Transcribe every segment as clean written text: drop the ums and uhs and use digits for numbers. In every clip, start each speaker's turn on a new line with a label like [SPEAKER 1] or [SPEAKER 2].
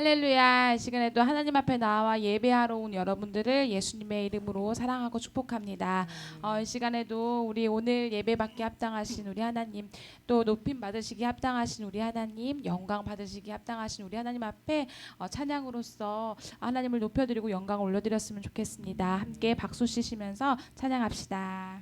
[SPEAKER 1] 할렐루야. 이 시간에도 하나님 앞에 나와 예배하러 온 여러분들을 예수님의 이름으로 사랑하고 축복합니다. 이 시간에도 우리 오늘 예배받기 합당하신 우리 하나님, 또 높임 받으시기 합당하신 우리 하나님, 영광 받으시기 합당하신 우리 하나님 앞에 찬양으로서 하나님을 높여드리고 영광을 올려드렸으면 좋겠습니다. 함께 박수 치시면서 찬양합시다.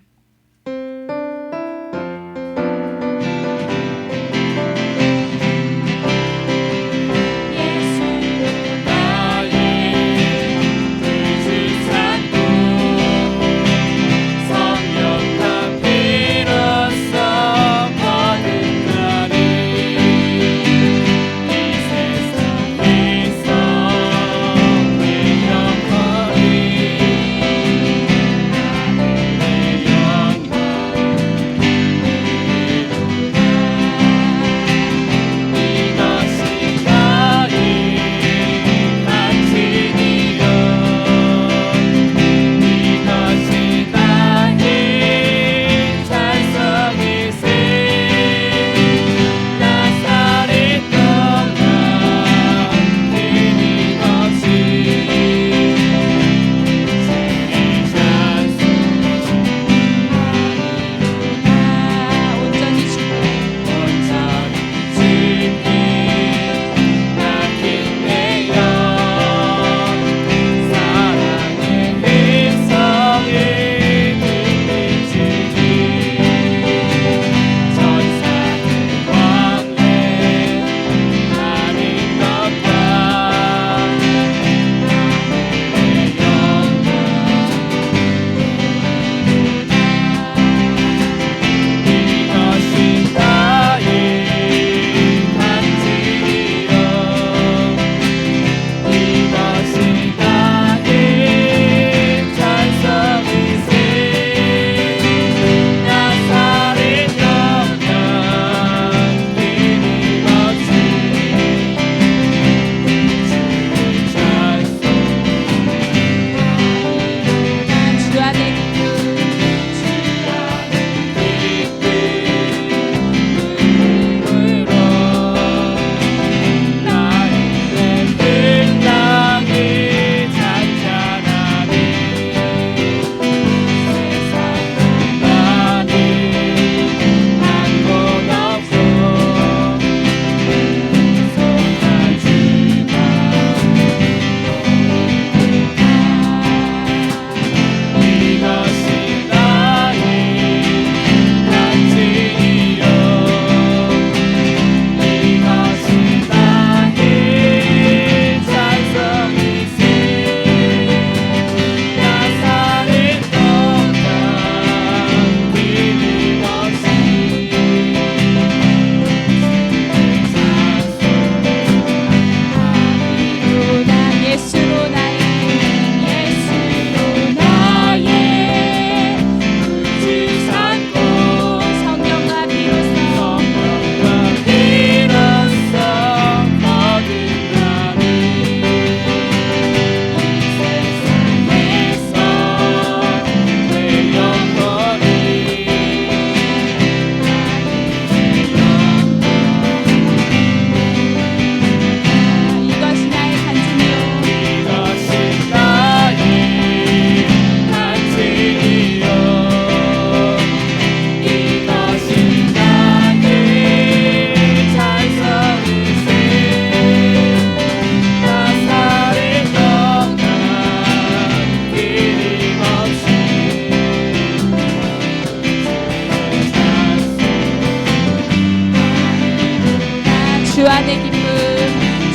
[SPEAKER 1] 주 안의 기쁨,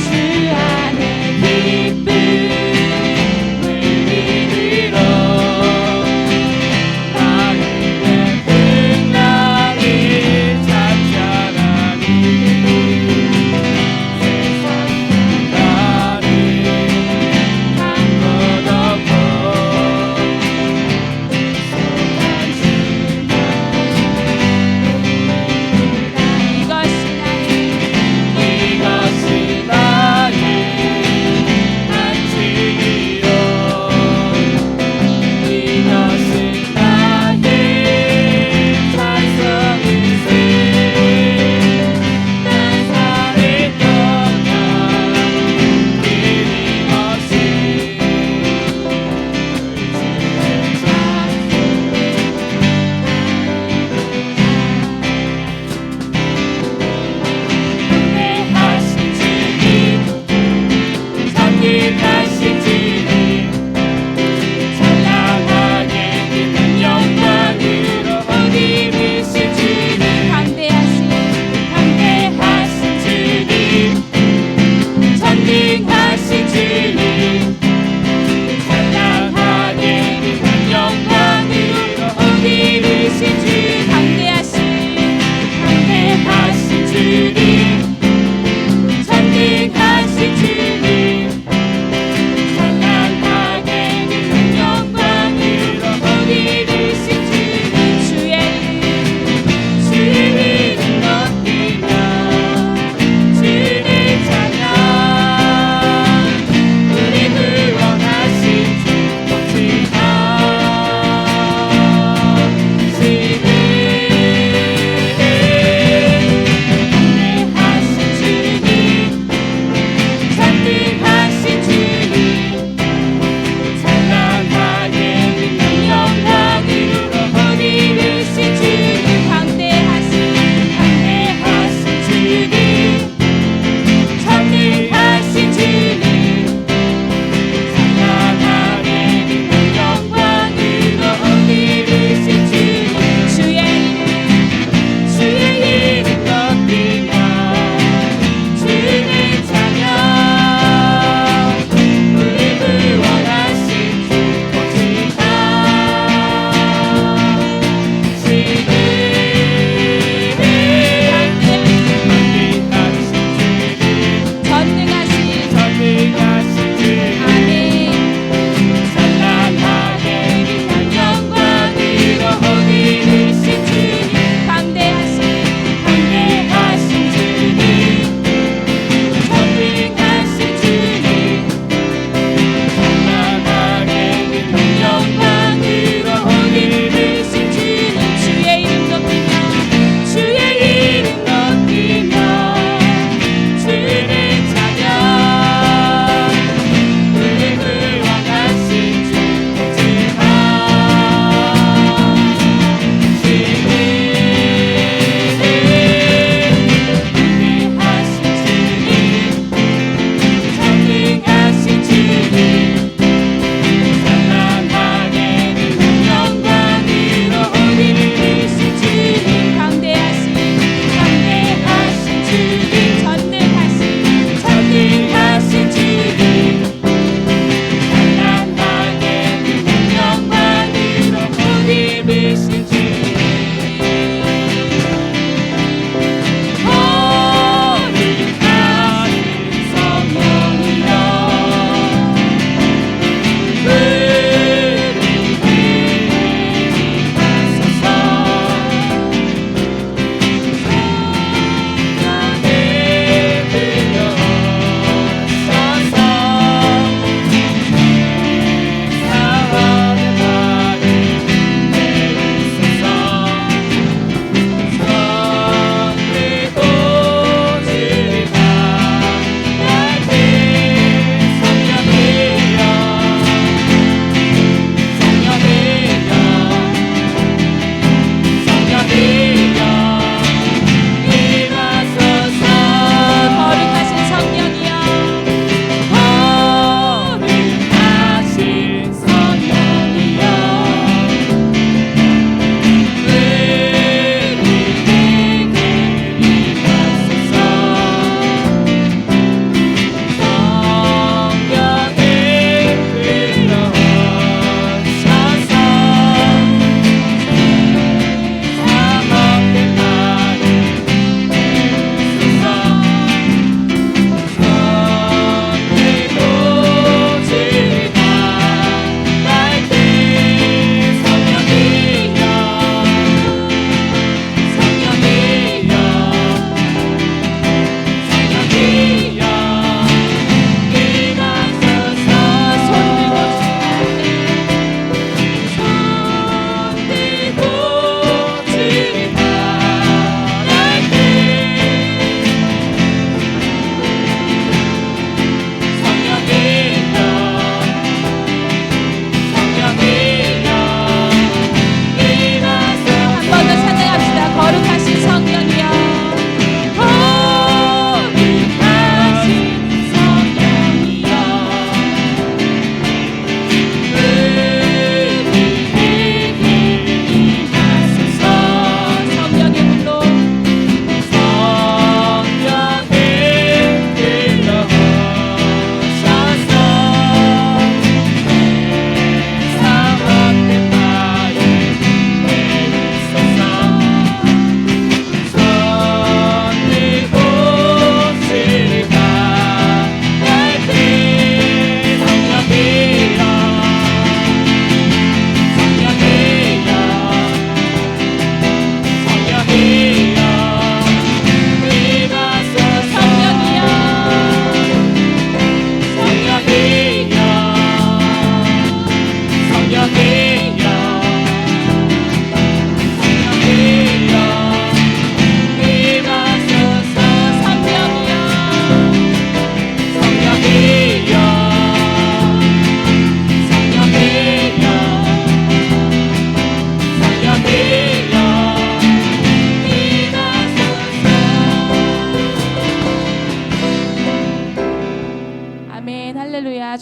[SPEAKER 1] 주 안의 기쁨 이것이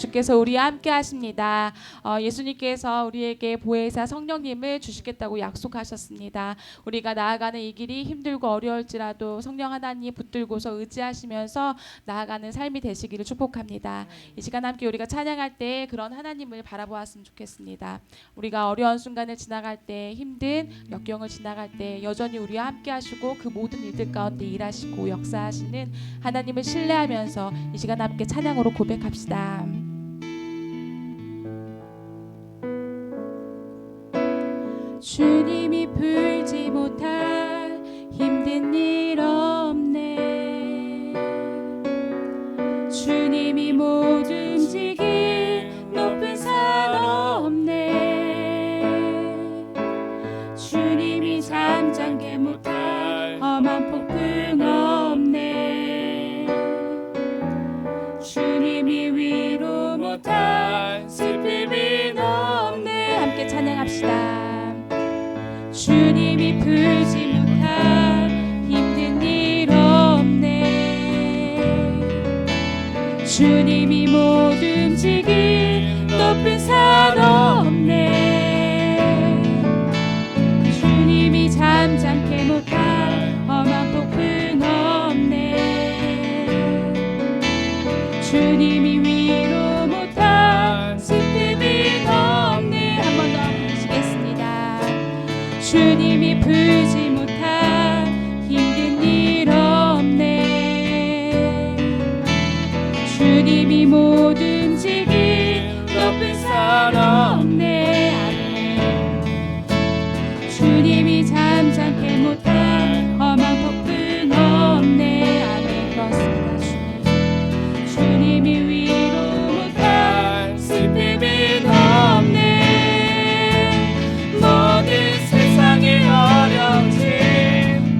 [SPEAKER 1] 주께서 우리와 함께 하십니다. 예수님께서 우리에게 보혜사 성령님을 주시겠다고 약속하셨습니다. 우리가 나아가는 이 길이 힘들고 어려울지라도 성령 하나님 붙들고서 의지하시면서 나아가는 삶이 되시기를 축복합니다. 이 시간 함께 우리가 찬양할 때 그런 하나님을 바라보았으면 좋겠습니다. 우리가 어려운 순간을 지나갈 때, 힘든 역경을 지나갈 때 여전히 우리와 함께 하시고 그 모든 일들 가운데 일하시고 역사하시는 하나님을 신뢰하면서 이 시간 함께 찬양으로 고백합시다. 주님이 풀지 못할 힘든 일 없네. 주님이 못 움직일 높은 산 없네. 주님이 잠잠게 못할 험한 폭풍 없네. 주님이 위로 못할 슬픔이 없네. 함께 찬양합시다. 주님이 풀지 못할 힘든 일 없네. 주님이 못 움직일 높은 산 없네. 주님이 잠잠게 못할 험한 폭풍 없네. 주님이 위로 못할 슬픔이 없네. 한 번 더 부르시겠습니다. 주님이 풀지 못할 힘든 일 없네. 주님이 못 움직일 높은 산 없네. 아멘. 주님이 잠잠게 못할 험한 폭풍 없네. 아멘. 그렇습니다. 주님이 위로 못할 슬픔이 없네. 모든 세상의 어려운 짐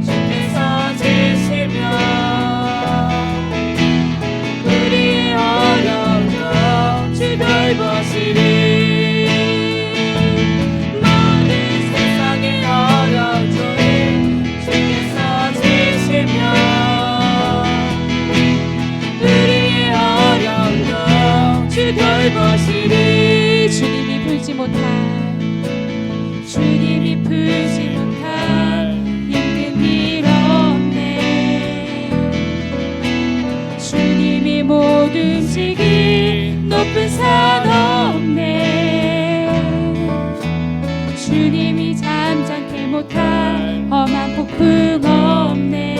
[SPEAKER 1] 주께서 지시며 우리의 어려움도 주 돌보시리. 모든 세상의 어려운 짐 주께서 지시며 우리의 어려움도 주 돌보시리. 주님이 풀지 못할 힘든 일 없네. 주님이 못 움직일 높은 산 없네. 주님이 잠잠게 못할 험한 폭풍 없네.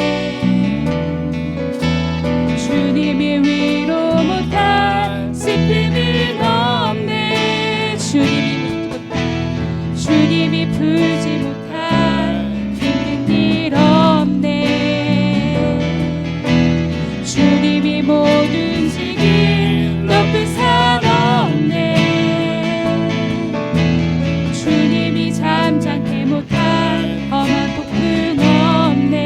[SPEAKER 1] 주님이 위로 못할 슬픔이 없네. 주님이 풀지 못할 힘든 일 없네. 주님이 못 움직일 높은 산 없네. 주님이 잠잠게 못할 험한 폭풍 없네.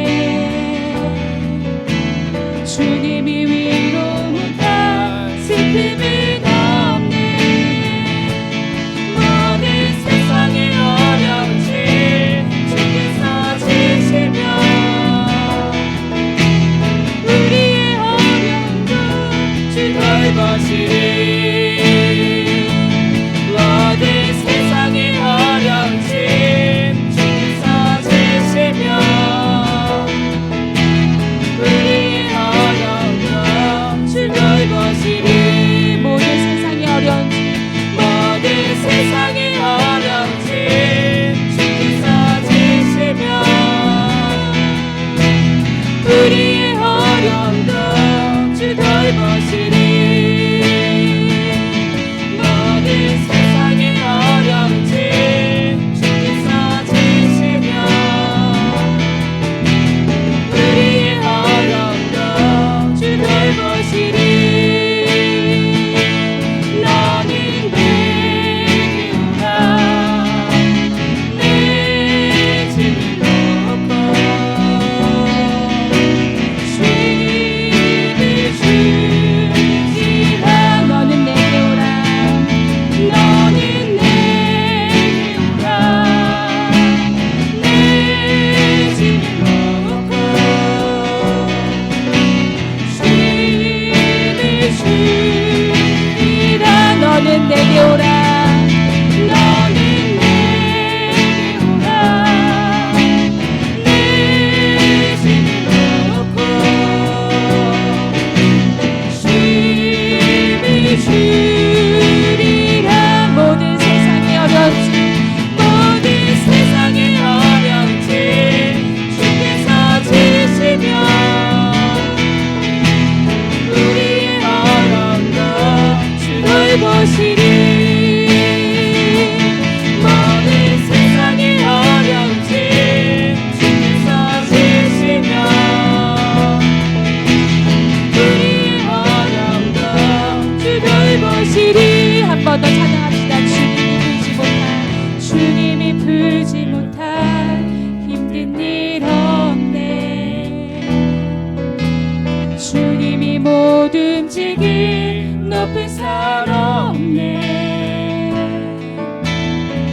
[SPEAKER 1] 높은 산 없네.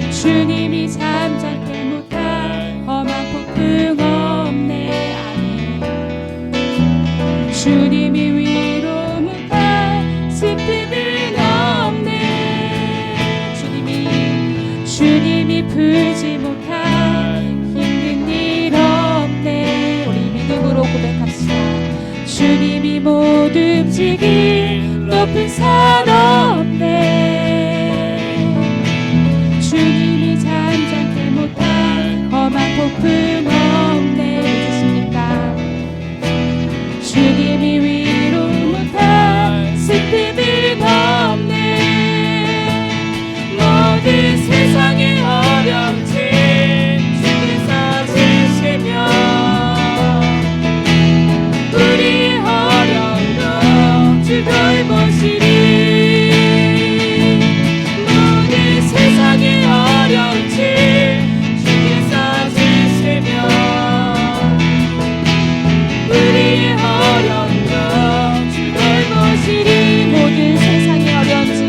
[SPEAKER 1] 주님이 잠잠케 못할 험한 폭풍 없네. 아멘. 주님이 위로 못할 슬픔은 없네. 주님이 풀지 못할 힘든 일 없네. 우리 믿음으로 고백합시다. 주님이 못 움직일 높은 산 없네. 주님이 잠잠케 못할 험한 폭풍 없네. 믿으십니까? 주님이 위로 못할 슬픔은 없네. 모든 세상의 어려움진 주께서 지시며 우리의 어려움도 주 돌보시리. 모든 세상의 어려움진 주께서 지시며 우리의 어려움도 주 돌보시리. 모든 세상의 어려움진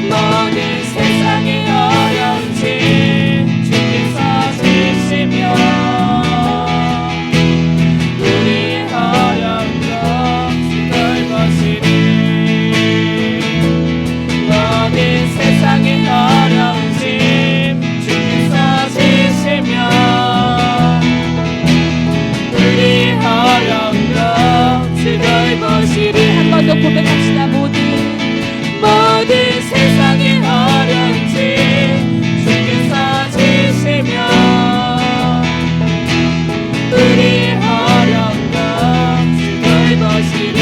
[SPEAKER 1] 모든 세상의 어려움진 주께서 지시며 우리의 어려움도 주 돌보시리. 모든 세상의 어려움진 주께서 지시며 우리의 어려움도 주 돌보시리. 한 번 더 고백합시다. 모든 세상의 어려움진 주께서 지시며 우리의 어려움도 주 돌보시리.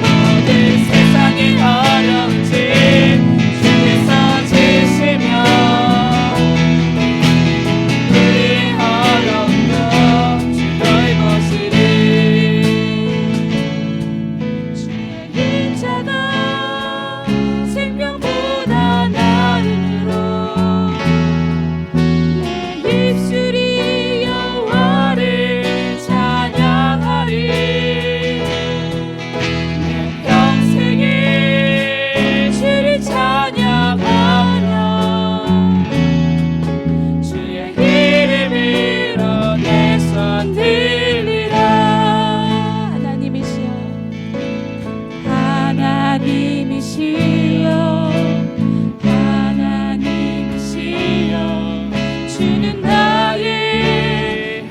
[SPEAKER 1] 모든 세상의 어려움진 주께서 지시며 우리의 어려움도 주 돌보시리. 주의 인자가 생명보다 나음으로 내 입술이 여호와를 찬양하리. 내 평생에 주를 찬양하며 주의 이름으로 내 손 들리라. 하나님이시여 하나님이시여 주는 나의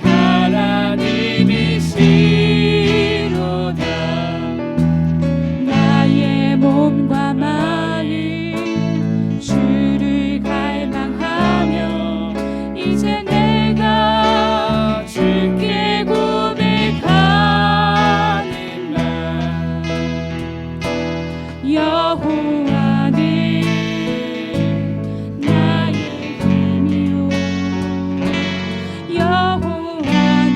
[SPEAKER 1] 하나님이시로다. 나의 몸과 마음 주를 갈망하며 이제 내가 주께 고백하는 말. 여호와는 나의 힘이요 여호와는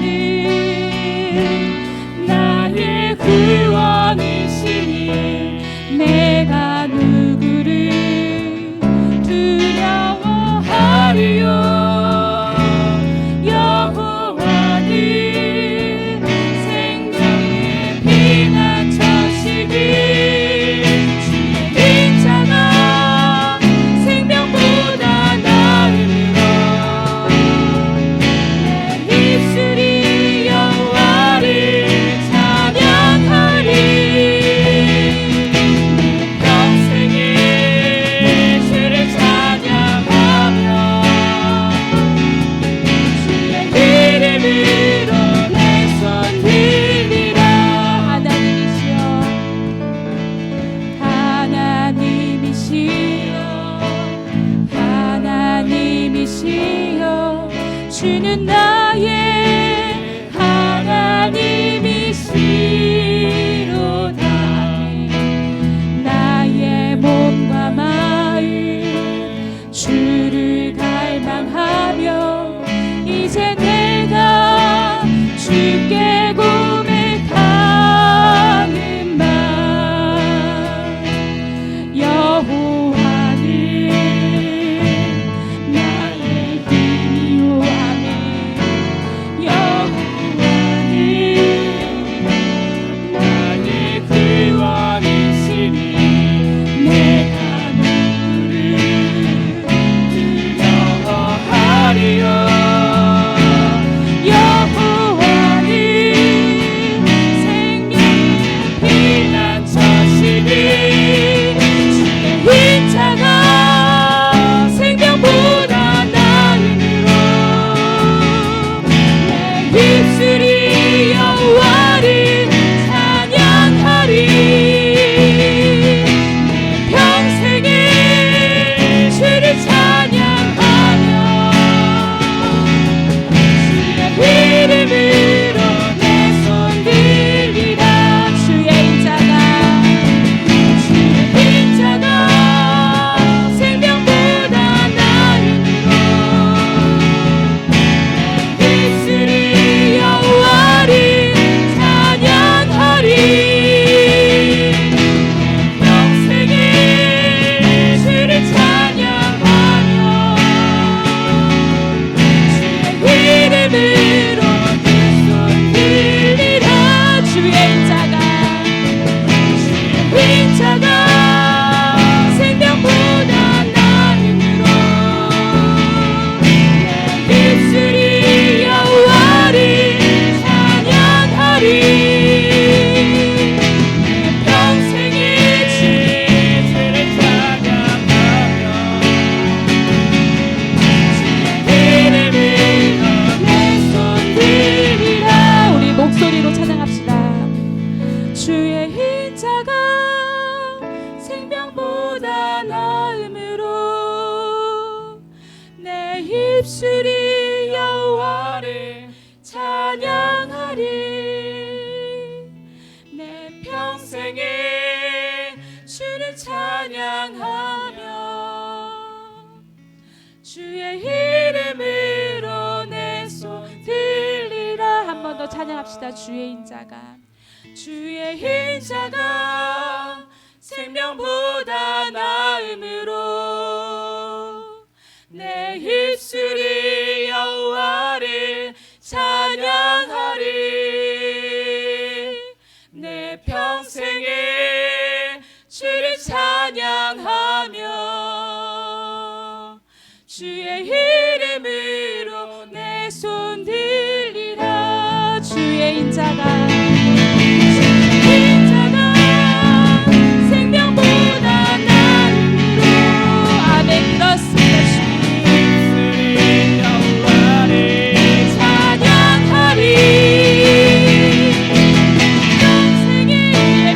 [SPEAKER 1] 나의 구원이시니 내가 누구를 두려워하리요. 여호와는 생명의 피난처시니 인자가 생명보다 나음으로 내 입술이 여호와를 찬양하리. 내 평생에 주를 찬양하며 주의 이름으로 내 손 들리라. 하나님이시여 주는 나의 하나님이시로다. 나의 몸과 마음 주를 갈망하며 이제 내가 주께 고백하는 말. 여호와는 나의 힘이요. 아멘. 고백합시다. 주의 인자가
[SPEAKER 2] 생명보다 나음으로 내 입술이 여호와를 찬양하리. 내 평생에 주를 찬양하며 주의 이름으로 내 손 들리라.
[SPEAKER 1] 주의 인자가
[SPEAKER 2] 생명보다 나음으로
[SPEAKER 1] 아멘. 그렇습니다.
[SPEAKER 2] 입술이 여호와를 찬양하리.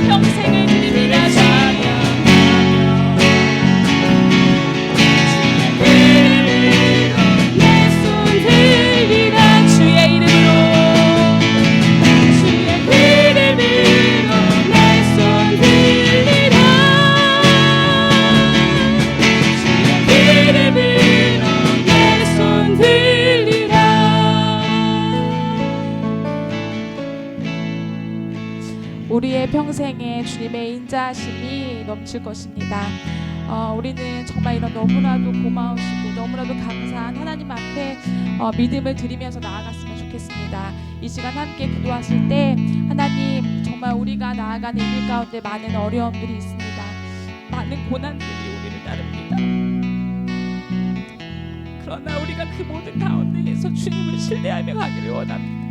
[SPEAKER 1] 평생에 드립니다.
[SPEAKER 2] 내 손 들리라.
[SPEAKER 1] 주의 이름으로
[SPEAKER 2] 내 손 들리라. 주의 이름으로 내 손 들리라.
[SPEAKER 1] 우리의 평생에 주님의 인자하심이 넘칠 것입니다. 우리는 정말 이런 너무나도 고마우시고 너무나도 감사한 하나님 앞에 믿음을 드리면서 나아갔으면 좋겠습니다. 이 시간 함께 기도하실 때 하나님, 정말 우리가 나아가는 이 길 가운데 많은 어려움들이 있습니다. 많은 고난들이 우리를 따릅니다. 그러나 우리가 그 모든 가운데에서 주님을 신뢰하며 가기를 원합니다.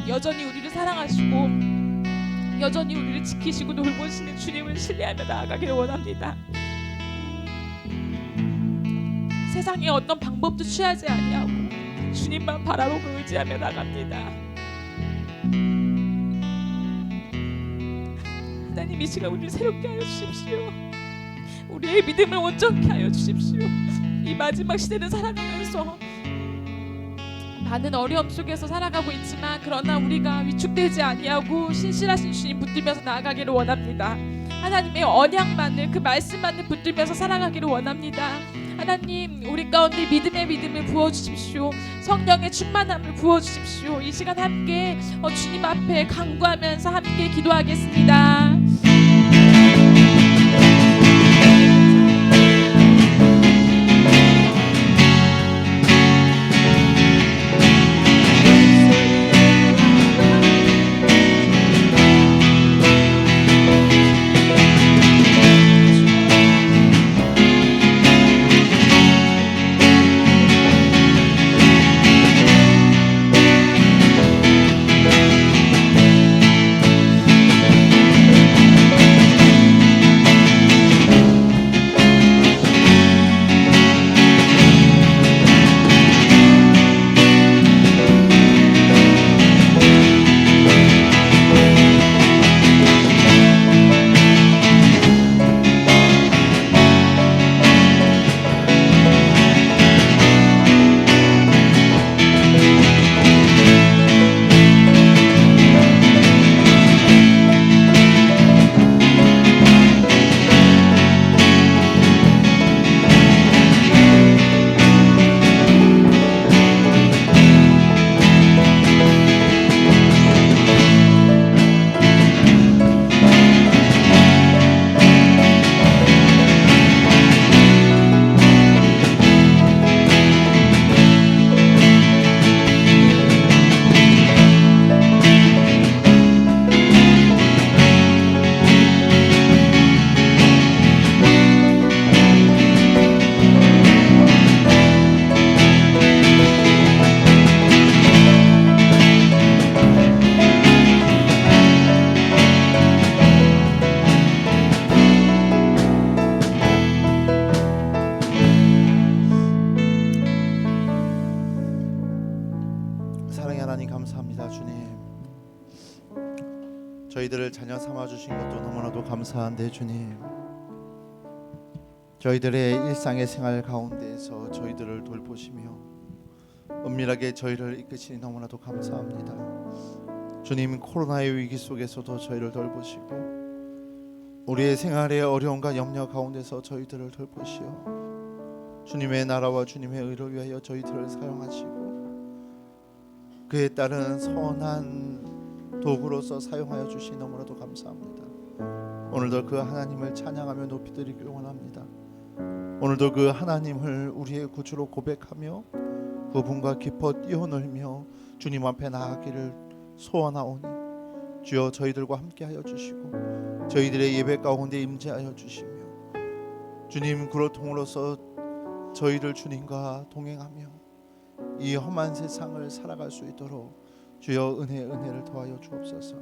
[SPEAKER 1] 여전히 우리를 사랑하시고 여전히 우리를 지키시고 돌보시는 주님을 신뢰하며 나아가기를 원합니다. 세상에 어떤 방법도 취하지 아니하고 주님만 바라보고 의지하며 나갑니다. 하나님, 이 시간 우리를 새롭게 하여 주십시오. 우리의 믿음을 온전케 하여 주십시오. 이 마지막 시대를 살아가면서 많은 어려움 속에서 살아가고 있지만 그러나 우리가 위축되지 아니하고 신실하신 주님 붙들면서 나아가기를 원합니다. 하나님의 언약만을, 그 말씀만을 붙들면서 살아가기를 원합니다. 하나님, 우리 가운데 믿음의 믿음을 부어주십시오. 성령의 충만함을 부어주십시오. 이 시간 함께 주님 앞에 간구하면서 함께 기도하겠습니다.
[SPEAKER 3] 저희들을 자녀 삼아주신 것도 너무나도 감사한데 주님, 저희들의 일상의 생활 가운데에서 저희들을 돌보시며 은밀하게 저희를 이끄시니 너무나도 감사합니다. 주님, 코로나의 위기 속에서도 저희를 돌보시고 우리의 생활의 어려움과 염려 가운데서 저희들을 돌보시어 주님의 나라와 주님의 의를 위하여 저희들을 사용하시고 그에 따른 선한 도구로서 사용하여 주시니 너무나도 감사합니다. 오늘도 그 하나님을 찬양하며 높이 드리길 원합니다. 오늘도 그 하나님을 우리의 구주로 고백하며 그분과 깊어 뛰어놀며 주님 앞에 나아가기를 소원하오니 주여 저희들과 함께하여 주시고 저희들의 예배 가운데 임재하여 주시며 주님 그로통으로서 저희를 주님과 동행하며 이 험한 세상을 살아갈 수 있도록 주여 은혜를 더하여 주옵소서.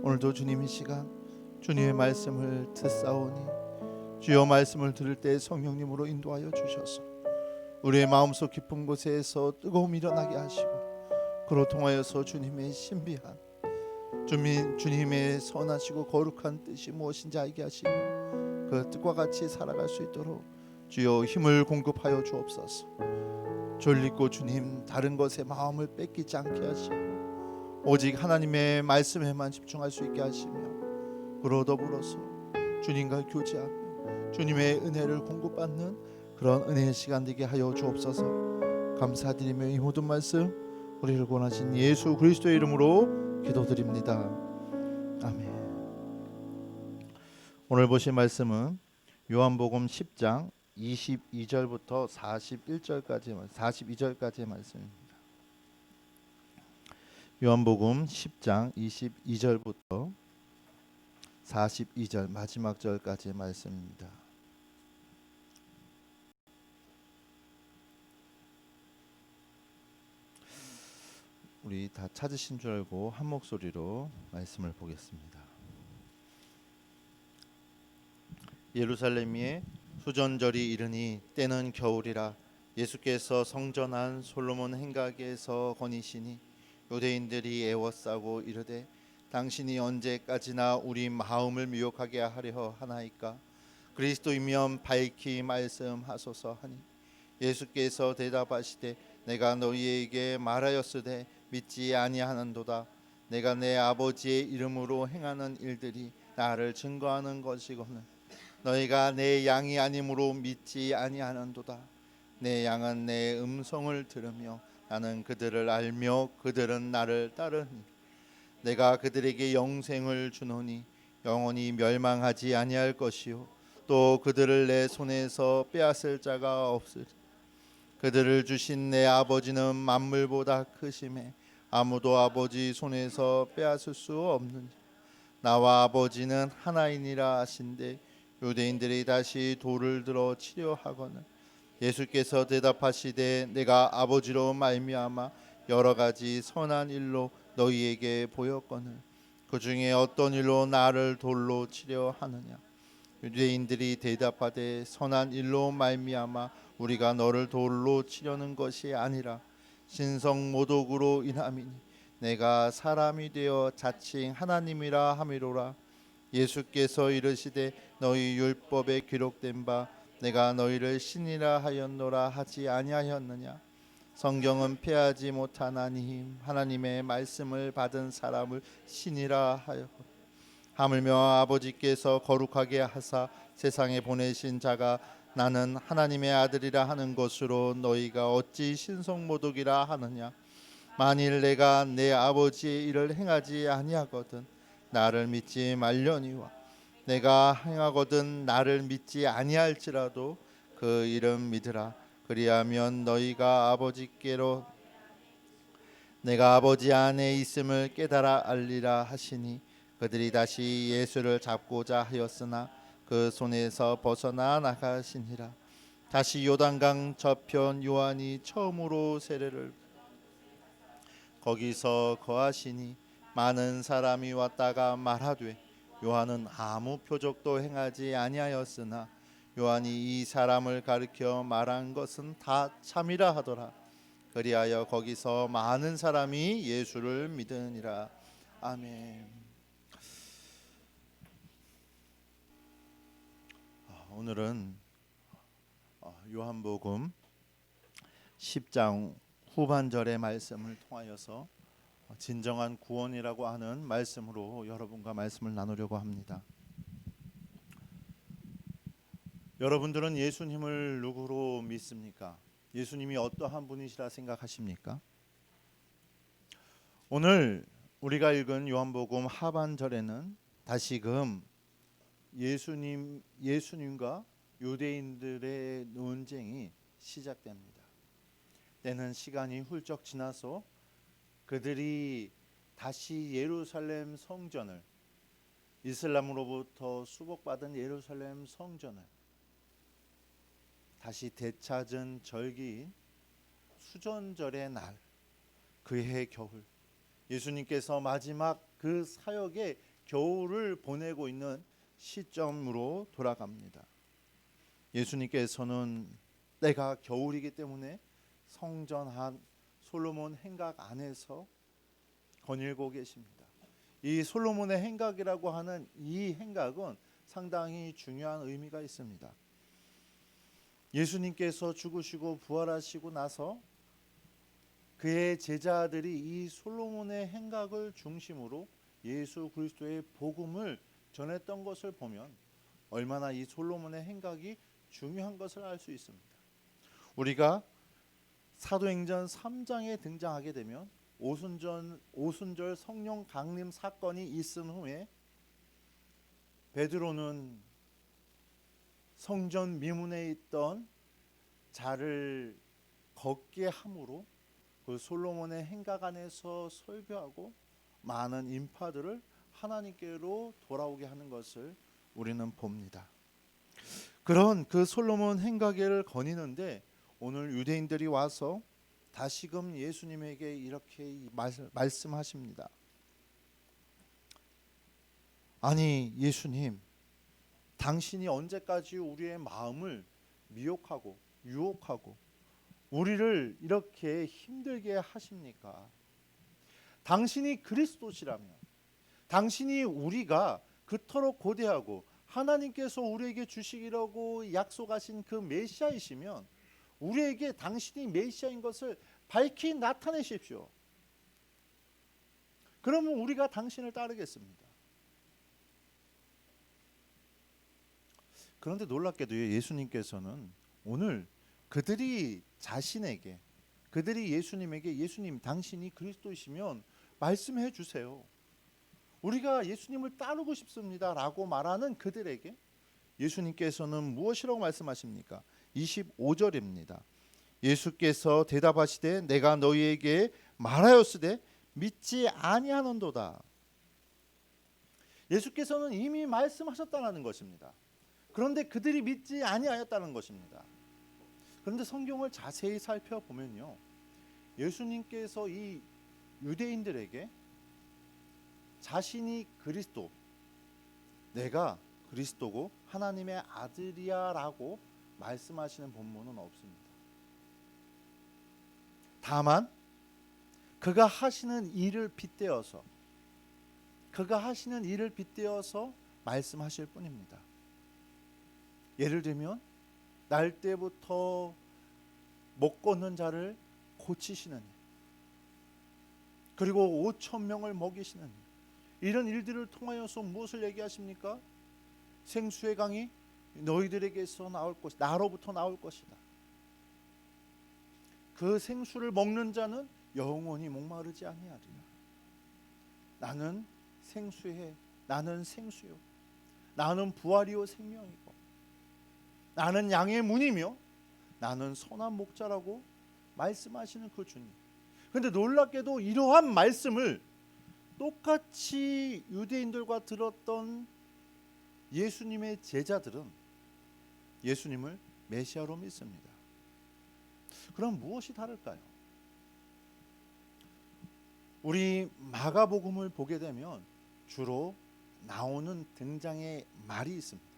[SPEAKER 3] 오늘도 주님 이 시간 주님의 말씀을 듣사오니 주여 말씀을 들을 때 성령님으로 인도하여 주셔서 우리의 마음속 깊은 곳에서 뜨거움이 일어나게 하시고 그로 통하여서 주님의 신비한 주님의 선하시고 거룩한 뜻이 무엇인지 알게 하시며 그 뜻과 같이 살아갈 수 있도록 주여 힘을 공급하여 주옵소서. 졸리고 주님 다른 것에 마음을 뺏기지 않게 하시고 오직 하나님의 말씀에만 집중할 수 있게 하시며 그로 더불어서 주님과 교제하며 주님의 은혜를 공급받는 그런 은혜의 시간 되게 하여 주옵소서. 감사드리며 이 모든 말씀 우리를 구원하신 예수 그리스도의 이름으로 기도드립니다. 아멘. 오늘 보실 말씀은 요한복음 10장 22절부터 42절까지의 말씀입니다. 요한복음 10장 22절부터 42절 마지막 절까지의 말씀입니다. 우리 다 찾으신 줄 알고 한 목소리로 말씀을 보겠습니다. 예루살렘에 수전절이 이르니 때는 겨울이라 예수께서 성전한 솔로몬 행각에서 거니시니 유대인들이 애워싸고 이르되 당신이 언제까지나 우리 마음을 미혹하게 하려 하나이까 그리스도이면 밝히 말씀하소서 하니 예수께서 대답하시되 내가 너희에게 말하였으되 믿지 아니하는도다. 내가 내 아버지의 이름으로 행하는 일들이 나를 증거하는 것이거늘 너희가 내 양이 아니므로 믿지 아니하는도다. 내 양은 내 음성을 들으며 나는 그들을 알며 그들은 나를 따르니 내가 그들에게 영생을 주노니 영원히 멸망하지 아니할 것이요 또 그들을 내 손에서 빼앗을 자가 없으리. 그들을 주신 내 아버지는 만물보다 크심에 아무도 아버지 손에서 빼앗을 수 없느니 나와 아버지는 하나이니라 하신대 유대인들이 다시 돌을 들어 치려 하거늘 예수께서 대답하시되 내가 아버지로 말미암아 여러 가지 선한 일로 너희에게 보였거늘 그 중에 어떤 일로 나를 돌로 치려 하느냐. 유대인들이 대답하되 선한 일로 말미암아 우리가 너를 돌로 치려는 것이 아니라 신성 모독으로 인함이니 내가 사람이 되어 자칭 하나님이라 함이로라. 예수께서 이르시되 너희 율법에 기록된 바 내가 너희를 신이라 하였노라 하지 아니하였느냐. 성경은 폐하지 못하나니 하나님의 말씀을 받은 사람을 신이라 하여 하물며 아버지께서 거룩하게 하사 세상에 보내신 자가 나는 하나님의 아들이라 하는 것으로 너희가 어찌 신성모독이라 하느냐. 만일 내가 내 아버지의 일을 행하지 아니하거든 나를 믿지 말려니와 내가 행하거든 나를 믿지 아니할지라도 그 이름 믿으라. 그리하면 너희가 아버지께로 내가 아버지 안에 있음을 깨달아 알리라 하시니 그들이 다시 예수를 잡고자 하였으나 그 손에서 벗어나 나가시니라. 다시 요단강 저편 요한이 처음으로 세례를 거기서 거하시니 많은 사람이 왔다가 말하되 요한은 아무 표적도 행하지 아니하였으나 요한이 이 사람을 가리켜 말한 것은 다 참이라 하더라. 그리하여 거기서 많은 사람이 예수를 믿으니라. 아멘. 오늘은 요한복음 10장 후반절의 말씀을 통하여서 진정한 구원이라고 하는 말씀으로 여러분과 말씀을 나누려고 합니다. 여러분들은 예수님을 누구로 믿습니까? 예수님이 어떠한 분이시라 생각하십니까? 오늘 우리가 읽은 요한복음 하반절에는 다시금 예수님과 유대인들의 논쟁이 시작됩니다. 때는 시간이 훌쩍 지나서 그들이 다시 예루살렘 성전을, 이슬람으로부터 수복받은 예루살렘 성전을 다시 되찾은 절기인 수전절의 날, 그해 겨울, 예수님께서 마지막 그 사역의 겨울을 보내고 있는 시점으로 돌아갑니다. 예수님께서는 때가 겨울이기 때문에 성전 한 솔로몬 행각 안에서 거닐고 계십니다. 이 솔로몬의 행각이라고 하는 이 행각은 상당히 중요한 의미가 있습니다. 예수님께서 죽으시고 부활하시고 나서 그의 제자들이 이 솔로몬의 행각을 중심으로 예수 그리스도의 복음을 전했던 것을 보면 얼마나 이 솔로몬의 행각이 중요한 것을 알 수 있습니다. 우리가 사도행전 3장에 등장하게 되면 오순절 성령 강림 사건이 있은 후에 베드로는 성전 미문에 있던 자를 걷게 함으로 그 솔로몬의 행각 안에서 설교하고 많은 인파들을 하나님께로 돌아오게 하는 것을 우리는 봅니다. 그런 그 솔로몬 행각을 거니는데 오늘 유대인들이 와서 다시금 예수님에게 이렇게 말씀하십니다. 아니 예수님, 당신이 언제까지 우리의 마음을 미혹하고 유혹하고 우리를 이렇게 힘들게 하십니까? 당신이 그리스도시라면, 당신이 우리가 그토록 고대하고 하나님께서 우리에게 주시기라고 약속하신 그 메시아이시면 우리에게 당신이 메시아인 것을 밝히 나타내십시오. 그러면 우리가 당신을 따르겠습니다. 그런데 놀랍게도 예수님께서는 오늘 그들이 예수님에게 예수님 당신이 그리스도이시면 말씀해 주세요. 우리가 예수님을 따르고 싶습니다 라고 말하는 그들에게 예수님께서는 무엇이라고 말씀하십니까? 25절입니다. 예수께서 대답하시되 내가 너희에게 말하였으되 믿지 아니하는도다. 예수께서는 이미 말씀하셨다는 것입니다. 그런데 그들이 믿지 아니하였다는 것입니다. 그런데 성경을 자세히 살펴보면요, 예수님께서 이 유대인들에게 자신이 그리스도, 내가 그리스도고 하나님의 아들이야 라고 말씀하시는 본문은 없습니다. 다만 그가 하시는 일을 빗대어서 말씀하실 뿐입니다. 예를 들면 날 때부터 못 걷는 자를 고치시는 일, 그리고 5,000명을 먹이시는 일, 이런 일들을 통하여서 무엇을 얘기하십니까? 생수의 강이 너희들에게서 나올 것, 나로부터 나올 것이다. 그 생수를 먹는 자는 영원히 목마르지 아니하리라. 나는 생수요, 나는 부활이요 생명이고, 나는 양의 문이며 나는 선한 목자라고 말씀하시는 그 주님. 그런데 놀랍게도 이러한 말씀을 똑같이 유대인들과 들었던 예수님의 제자들은 예수님을 메시아로 믿습니다. 그럼 무엇이 다를까요? 우리 마가복음을 보게 되면 주로 나오는 등장의 말이 있습니다.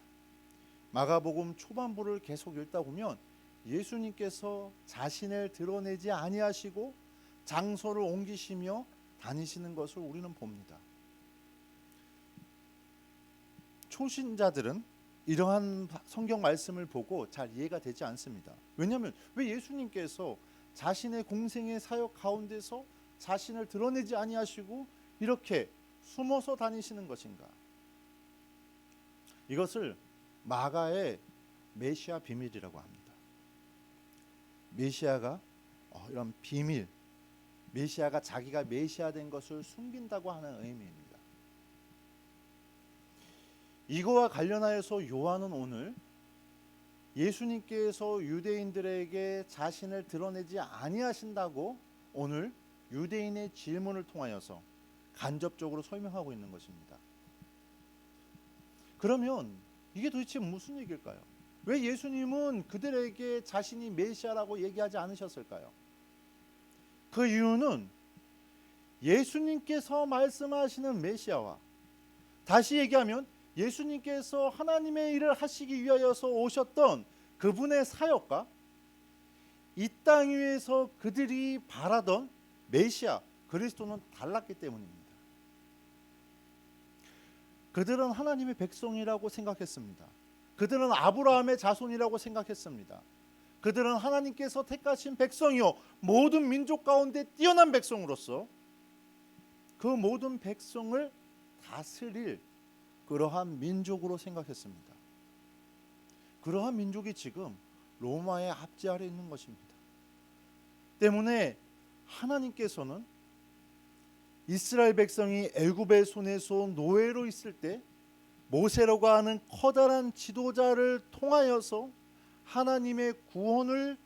[SPEAKER 3] 마가복음 초반부를 계속 읽다 보면 예수님께서 자신을 드러내지 아니하시고 장소를 옮기시며 다니시는 것을 우리는 봅니다. 초신자들은 이러한 성경 말씀을 보고 잘 이해가 되지 않습니다. 왜냐하면 왜 예수님께서 자신의 공생의 사역 가운데서 자신을 드러내지 아니하시고 이렇게 숨어서 다니시는 것인가? 이것을 마가의 메시아 비밀이라고 합니다. 메시아가 이런 비밀, 메시아가 자기가 메시아 된 것을 숨긴다고 하는 의미입니다. 이거와 관련하여서 요한은 오늘 예수님께서 유대인들에게 자신을 드러내지 아니하신다고 오늘 유대인의 질문을 통하여서 간접적으로 설명하고 있는 것입니다. 그러면 이게 도대체 무슨 얘기일까요? 왜 예수님은 그들에게 자신이 메시아라고 얘기하지 않으셨을까요? 그 이유는 예수님께서 말씀하시는 메시아와, 다시 얘기하면 예수님께서 하나님의 일을 하시기 위하여서 오셨던 그분의 사역과 이 땅 위에서 그들이 바라던 메시아 그리스도는 달랐기 때문입니다. 그들은 하나님의 백성이라고 생각했습니다. 그들은 아브라함의 자손이라고 생각했습니다. 그들은 하나님께서 택하신 백성이요 모든 민족 가운데 뛰어난 백성으로서 그 모든 백성을 다스릴 그러한 민족으로 생각했습니다. 그러한 민족이 지금 로마의 압제 아래 있는 것입니다. 때문에 하나님께서는 이스라엘 백성이 애굽의 손에서 노예로 있을 때 모세라고 하는 커다란 지도자를 통하여서 하나님의 구원을,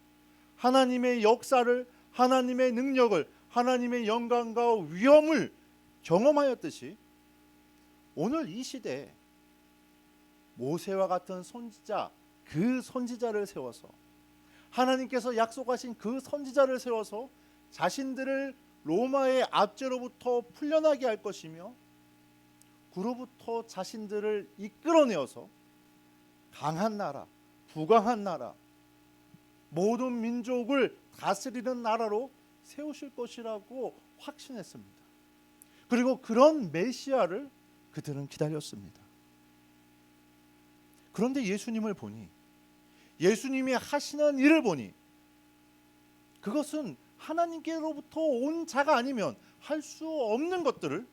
[SPEAKER 3] 하나님의 역사를, 하나님의 능력을, 하나님의 영광과 위엄을 경험하였듯이 오늘 이 시대에 모세와 같은 선지자, 그 선지자를 세워서 하나님께서 약속하신 그 선지자를 세워서 자신들을 로마의 압제로부터 풀려나게 할 것이며 그로부터 자신들을 이끌어내어서 강한 나라, 부강한 나라, 모든 민족을 다스리는 나라로 세우실 것이라고 확신했습니다. 그리고 그런 메시아를 그들은 기다렸습니다. 그런데 예수님을 보니, 예수님이 하시는 일을 보니 그것은 하나님께로부터 온 자가 아니면 할 수 없는 것들을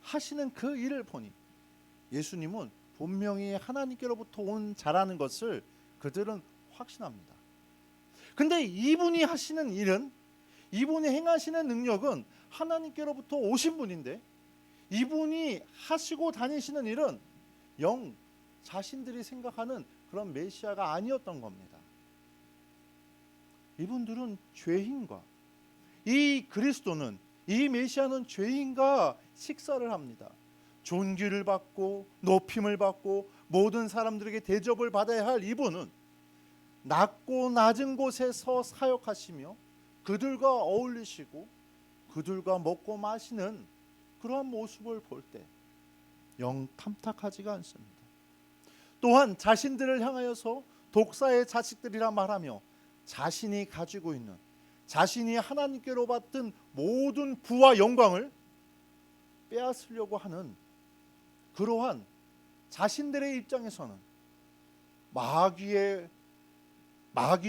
[SPEAKER 3] 하시는 그 일을 보니 예수님은 분명히 하나님께로부터 온 자라는 것을 그들은 확신합니다. 근데 이분이 하시는 일은, 이분이 행하시는 능력은 하나님께로부터 오신 분인데 이분이 하시고 다니시는 일은 영 자신들이 생각하는 그런 메시아가 아니었던 겁니다. 이분들은 죄인과, 이 그리스도는, 이 메시아는 죄인과 식사를 합니다. 존귀를 받고 높임을 받고 모든 사람들에게 대접을 받아야 할 이분은 낮고 낮은 곳에서 사역하시며 그들과 어울리시고 그들과 먹고 마시는 그러한 모습을 볼 때 영 탐탁하지가 않습니다. 또한 자신들을 향하여서 독사의 자식들이라 말하며 자신이 가지고 있는, 자신이 하나님께로 받은 모든 부와 영광을 빼앗으려고 하는 그러한 자신들의 입장에서는 마귀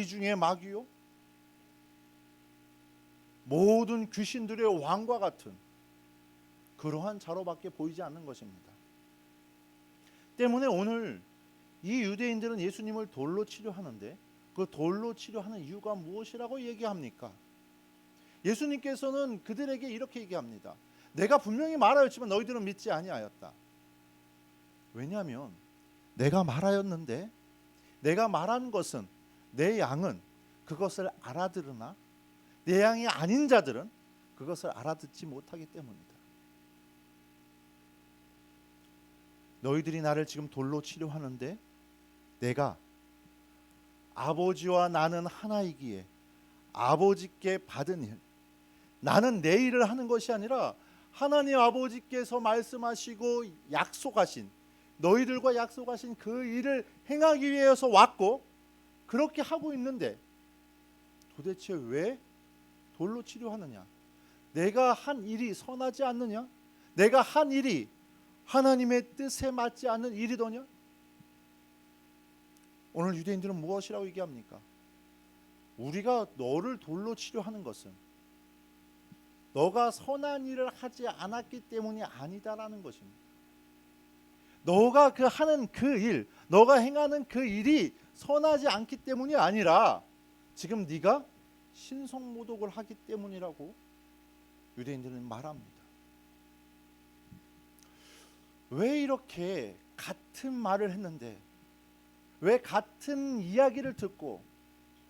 [SPEAKER 3] 중에 마귀요, 모든 귀신들의 왕과 같은 그러한 자로밖에 보이지 않는 것입니다. 때문에 오늘 이 유대인들은 예수님을 돌로 치려하는데 그 돌로 치려하는 이유가 무엇이라고 얘기합니까? 예수님께서는 그들에게 이렇게 얘기합니다. 내가 분명히 말하였지만 너희들은 믿지 아니하였다. 왜냐하면 내가 말하였는데, 내가 말한 것은, 내 양은 그것을 알아들으나 내 양이 아닌 자들은 그것을 알아듣지 못하기 때문이다. 너희들이 나를 지금 돌로 치려하는데 내가 아버지와 나는 하나이기에 아버지께 받은 일, 나는 내 일을 하는 것이 아니라 하나님 아버지께서 말씀하시고 약속하신, 너희들과 약속하신 그 일을 행하기 위해서 왔고 그렇게 하고 있는데 도대체 왜 돌로 치려하느냐? 내가 한 일이 선하지 않느냐? 내가 한 일이 하나님의 뜻에 맞지 않는 일이더냐? 오늘 유대인들은 무엇이라고 얘기합니까? 우리가 너를 돌로 치려하는 것은 너가 선한 일을 하지 않았기 때문이 아니다라는 것입니다. 너가 하는 그 일, 너가 행하는 그 일이 선하지 않기 때문이 아니라 지금 네가 신성모독을 하기 때문이라고 유대인들은 말합니다. 왜 이렇게 같은 말을 했는데, 왜 같은 이야기를 듣고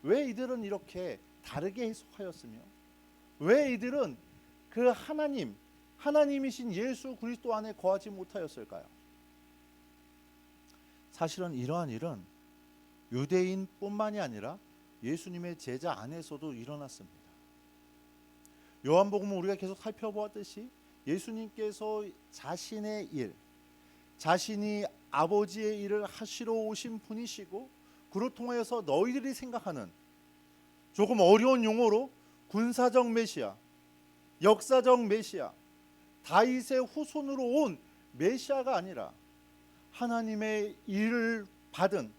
[SPEAKER 3] 왜 이들은 이렇게 다르게 해석하였으며, 왜 이들은 그 하나님이신 예수 그리스도 안에 거하지 못하였을까요? 사실은 이러한 일은 유대인뿐만이 아니라 예수님의 제자 안에서도 일어났습니다. 요한복음은 우리가 계속 살펴보았듯이 예수님께서 자신의 일, 자신이 아버지의 일을 하시러 오신 분이시고, 그로 통하여서 너희들이 생각하는 조금 어려운 용어로 군사적 메시아, 역사적 메시아, 다윗의 후손으로 온 메시아가 아니라 하나님의 일을 받은,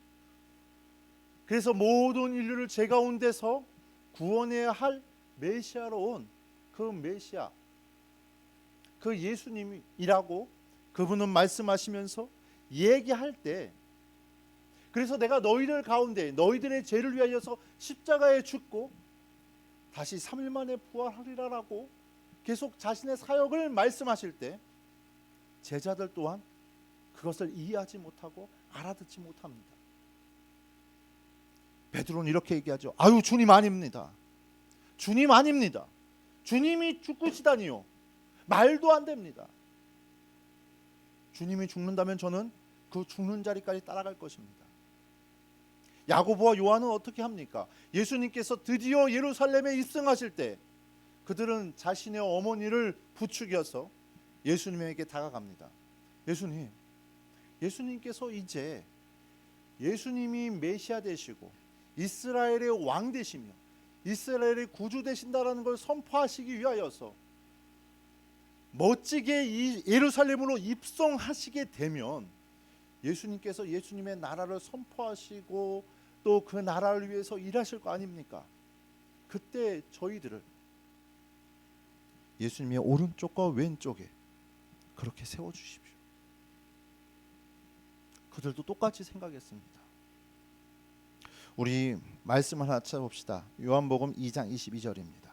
[SPEAKER 3] 그래서 모든 인류를 제 가운데서 구원해야 할 메시아로 온 그 메시아, 그 예수님이라고 그분은 말씀하시면서 얘기할 때, 그래서 내가 너희들 가운데 너희들의 죄를 위하여서 십자가에 죽고 다시 3일 만에 부활하리라라고 계속 자신의 사역을 말씀하실 때, 제자들 또한 그것을 이해하지 못하고 알아듣지 못합니다. 베드로는 이렇게 얘기하죠. 아유, 주님 아닙니다. 주님 아닙니다. 주님이 죽으시다니요. 말도 안 됩니다. 주님이 죽는다면 저는 그 죽는 자리까지 따라갈 것입니다. 야고보와 요한은 어떻게 합니까? 예수님께서 드디어 예루살렘에 입성하실 때 그들은 자신의 어머니를 부추겨서 예수님에게 다가갑니다. 예수님께서 이제 예수님이 메시아 되시고 이스라엘의 왕 되시며 이스라엘의 구주 되신다라는 걸 선포하시기 위하여서 멋지게 이 예루살렘으로 입성하시게 되면 예수님께서 예수님의 나라를 선포하시고 또 그 나라를 위해서 일하실 거 아닙니까? 그때 저희들을 예수님의 오른쪽과 왼쪽에 그렇게 세워주십시오. 그들도 똑같이 생각했습니다. 우리 말씀을 하나 찾아봅시다. 요한복음 2장 22절입니다.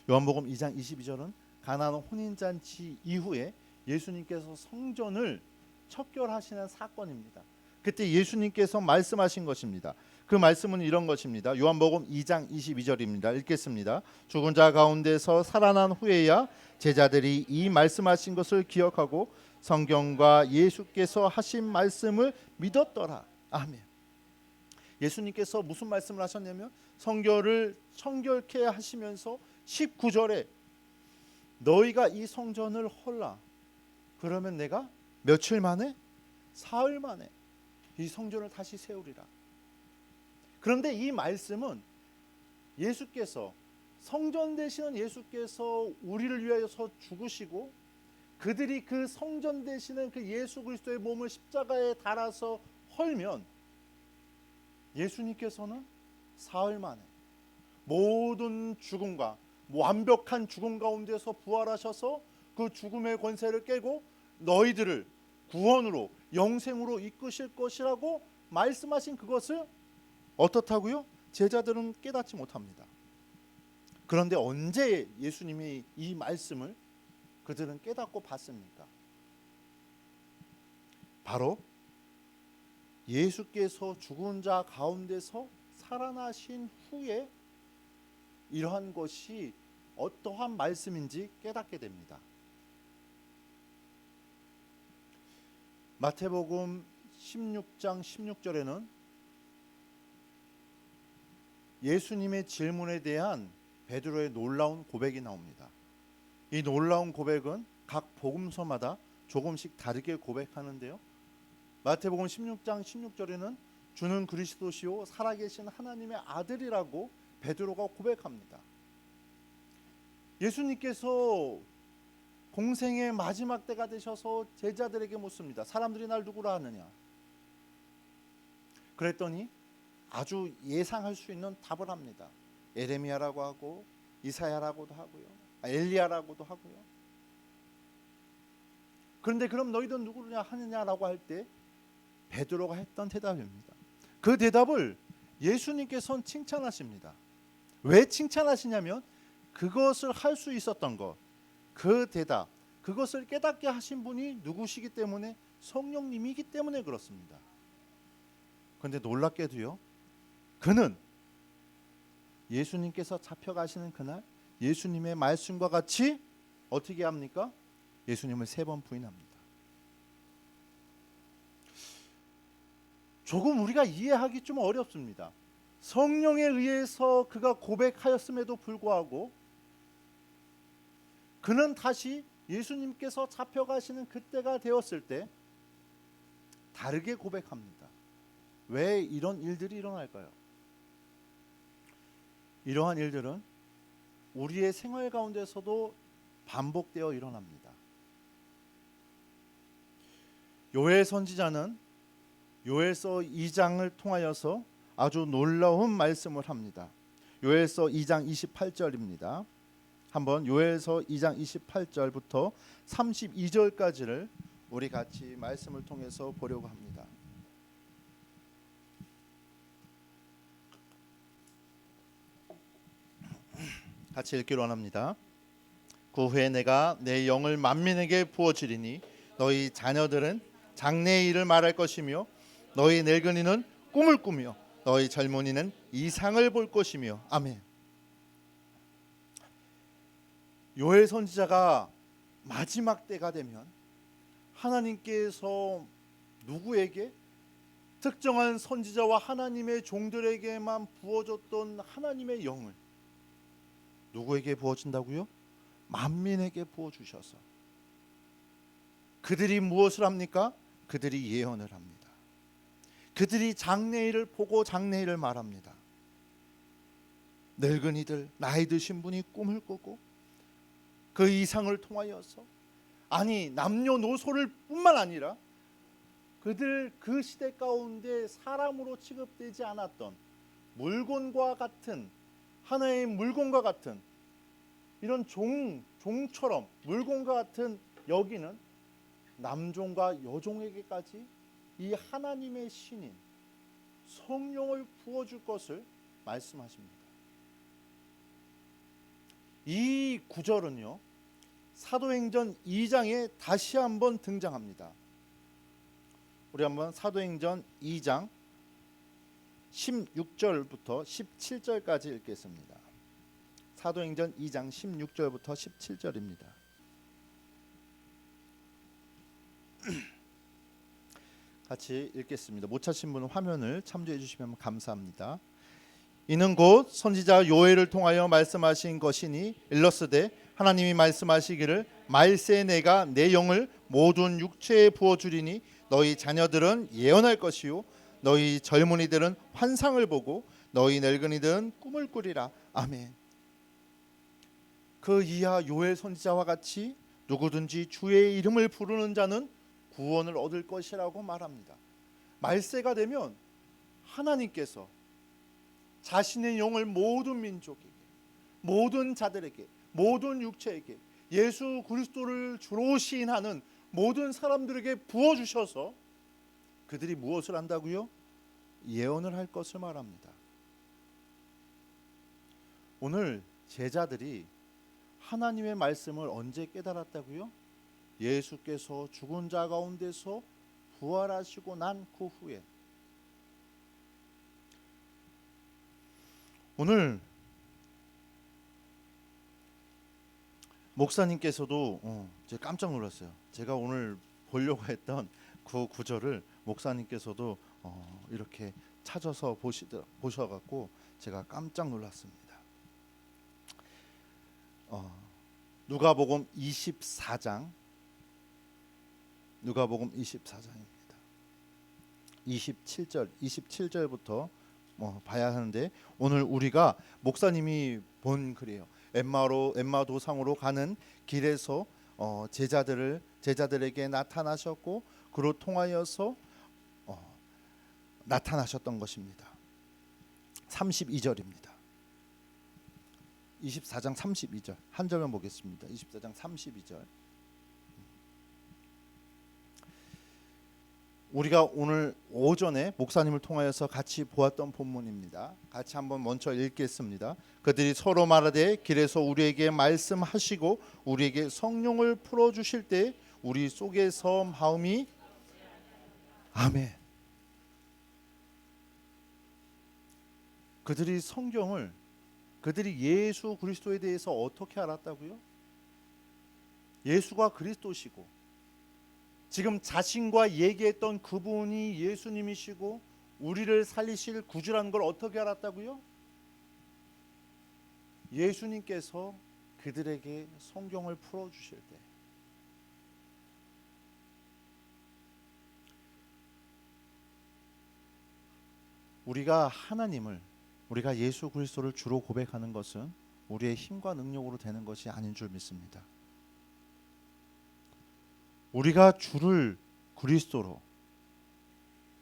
[SPEAKER 3] 요한복음 2장 22절은 가나안 혼인잔치 이후에 예수님께서 성전을 척결하시는 사건입니다. 그때 예수님께서 말씀하신 것입니다. 그 말씀은 이런 것입니다. 요한복음 2장 22절입니다. 읽겠습니다. 죽은 자 가운데서 살아난 후에야 제자들이 이 말씀하신 것을 기억하고 성경과 예수께서 하신 말씀을 믿었더라. 아멘. 예수님께서 무슨 말씀을 하셨냐면 성결을 청결케 하시면서 19절에 너희가 이 성전을 헐라. 그러면 내가 며칠 만에? 사흘 만에 이 성전을 다시 세우리라. 그런데 이 말씀은 예수께서, 성전 되시는 예수께서 우리를 위하여서 죽으시고 그들이 그 성전 되시는 그 예수 그리스도의 몸을 십자가에 달아서 헐면 예수님께서는 사흘 만에 모든 죽음과 완벽한 죽음 가운데서 부활하셔서 그 죽음의 권세를 깨고 너희들을 구원으로 영생으로 이끄실 것이라고 말씀하신 그것을 어떻다고요? 제자들은 깨닫지 못합니다. 그런데 언제 예수님이 이 말씀을 그들은 깨닫고 봤습니까? 바로 예수께서 죽은 자 가운데서 살아나신 후에 이러한 것이 어떠한 말씀인지 깨닫게 됩니다. 마태복음 16장 16절에는 예수님의 질문에 대한 베드로의 놀라운 고백이 나옵니다. 이 놀라운 고백은 각 복음서마다 조금씩 다르게 고백하는데요. 마태복음 16장 16절에는 주는 그리스도시요 살아계신 하나님의 아들이라고 베드로가 고백합니다. 예수님께서 공생의 마지막 때가 되셔서 제자들에게 묻습니다. 사람들이 날 누구라 하느냐? 그랬더니 아주 예상할 수 있는 답을 합니다. 에레미야라고 하고 이사야라고도 하고요. 엘리야라고도 하고요. 그런데 그럼 너희들은 누구냐 하느냐라고 할 때 베드로가 했던 대답입니다. 그 대답을 예수님께서는 칭찬하십니다. 왜 칭찬하시냐면 그것을 할 수 있었던 것, 그 대답, 그것을 깨닫게 하신 분이 누구시기 때문에 성령님이기 때문에 그렇습니다. 그런데 놀랍게도요, 그는 예수님께서 잡혀가시는 그날 예수님의 말씀과 같이 어떻게 합니까? 예수님을 3번 부인합니다. 조금 우리가 이해하기 좀 어렵습니다. 성령에 의해서 그가 고백하였음에도 불구하고 그는 다시 예수님께서 잡혀가시는 그때가 되었을 때 다르게 고백합니다. 왜 이런 일들이 일어날까요? 이러한 일들은 우리의 생활 가운데서도 반복되어 일어납니다. 요엘 선지자는 요엘서 2장을 통하여서 아주 놀라운 말씀을 합니다. 요엘서 2장 28절입니다. 한번 요엘서 2장 28절부터 32절까지를 우리 같이 말씀을 통해서 보려고 합니다. 같이 읽기로 원합니다. 그 후에 내가 내 영을 만민에게 부어주리니 너희 자녀들은 장래의 일을 말할 것이며 너희 늙은이는 꿈을 꾸며 너희 젊은이는 이상을 볼 것이며. 아멘. 요엘 선지자가 마지막 때가 되면 하나님께서 누구에게? 특정한 선지자와 하나님의 종들에게만 부어줬던 하나님의 영을 누구에게 부어준다고요? 만민에게 부어주셔서 그들이 무엇을 합니까? 그들이 예언을 합니다. 그들이 장래일을 보고 장래일을 말합니다. 늙은이들, 나이 드신 분이 꿈을 꾸고 그 이상을 통하여서, 아니 남녀노소를 뿐만 아니라 그들 그 시대 가운데 사람으로 취급되지 않았던 물건과 같은, 하나의 물건과 같은, 이런 종처럼 물건과 같은 여기는 남종과 여종에게까지 이 하나님의 신인 성령을 부어줄 것을 말씀하십니다. 이 구절은요, 사도행전 2장에 다시 한번 등장합니다. 우리 한번 사도행전 2장 16절부터 17절까지 읽겠습니다. 사도행전 2장 16절부터 17절입니다. 같이 읽겠습니다. 못 찾으신 분은 화면을 참조해 주시면 감사합니다. 이는 곧 선지자 요엘을 통하여 말씀하신 것이니 일러스되 하나님이 말씀하시기를 말세 내가 내 영을 모든 육체에 부어주리니 너희 자녀들은 예언할 것이요 너희 젊은이들은 환상을 보고 너희 늙은이들은 꿈을 꾸리라. 아멘. 그 이하 요엘 선지자와 같이 누구든지 주의 이름을 부르는 자는 구원을 얻을 것이라고 말합니다. 말세가 되면 하나님께서 자신의 영을 모든 민족에게, 모든 자들에게, 모든 육체에게 예수 그리스도를 주로 시인하는 모든 사람들에게 부어주셔서 그들이 무엇을 한다고요? 예언을 할 것을 말합니다. 오늘 제자들이 하나님의 말씀을 언제 깨달았다고요? 예수께서 죽은 자 가운데서 부활하시고 난 그 후에. 오늘 목사님께서도 제가 깜짝 놀랐어요. 제가 오늘 보려고 했던 그 구절을 목사님께서도 이렇게 찾아서 보셔갖고 제가 깜짝 놀랐습니다. 누가복음 24장, 누가복음 24장입니다. 27절부터 봐야 하는데, 오늘 우리가 목사님이 본 글이에요. 엠마 도상으로 가는 길에서 제자들에게 나타나셨고 그로 통하여서 나타나셨던 것입니다. 32절입니다. 24장 32절 한 절만 보겠습니다. 24장 32절. 우리가 오늘 오전에 목사님을 통하여서 같이 보았던 본문입니다. 같이 한번 먼저 읽겠습니다. 그들이 서로 말하되 길에서 우리에게 말씀하시고 우리에게 성령을 풀어 주실 때 우리 속에서 마음이 아멘. 그들이 성경을 그들이 예수 그리스도에 대해서 어떻게 알았다고요? 예수가 그리스도시고 지금 자신과 얘기했던 그분이 예수님이시고 우리를 살리실 구주라는 걸 어떻게 알았다고요? 예수님께서 그들에게 성경을 풀어주실 때 우리가 하나님을 우리가 예수 그리스도를 주로 고백하는 것은 우리의 힘과 능력으로 되는 것이 아닌 줄 믿습니다. 우리가 주를 그리스도로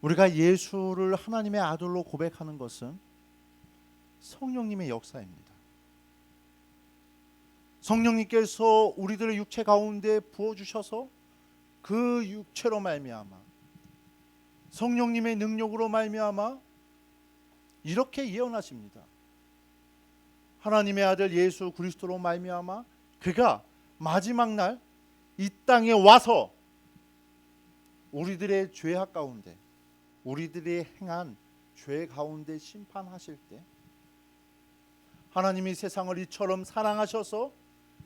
[SPEAKER 3] 우리가 예수를 하나님의 아들로 고백하는 것은 성령님의 역사입니다. 성령님께서 우리들의 육체 가운데 부어주셔서 그 육체로 말미암아 성령님의 능력으로 말미암아 이렇게 예언하십니다. 하나님의 아들 예수 그리스도로 말미암아 그가 마지막 날 이 땅에 와서 우리들의 죄악 가운데 우리들이 행한 죄 가운데 심판하실 때 하나님이 세상을 이처럼 사랑하셔서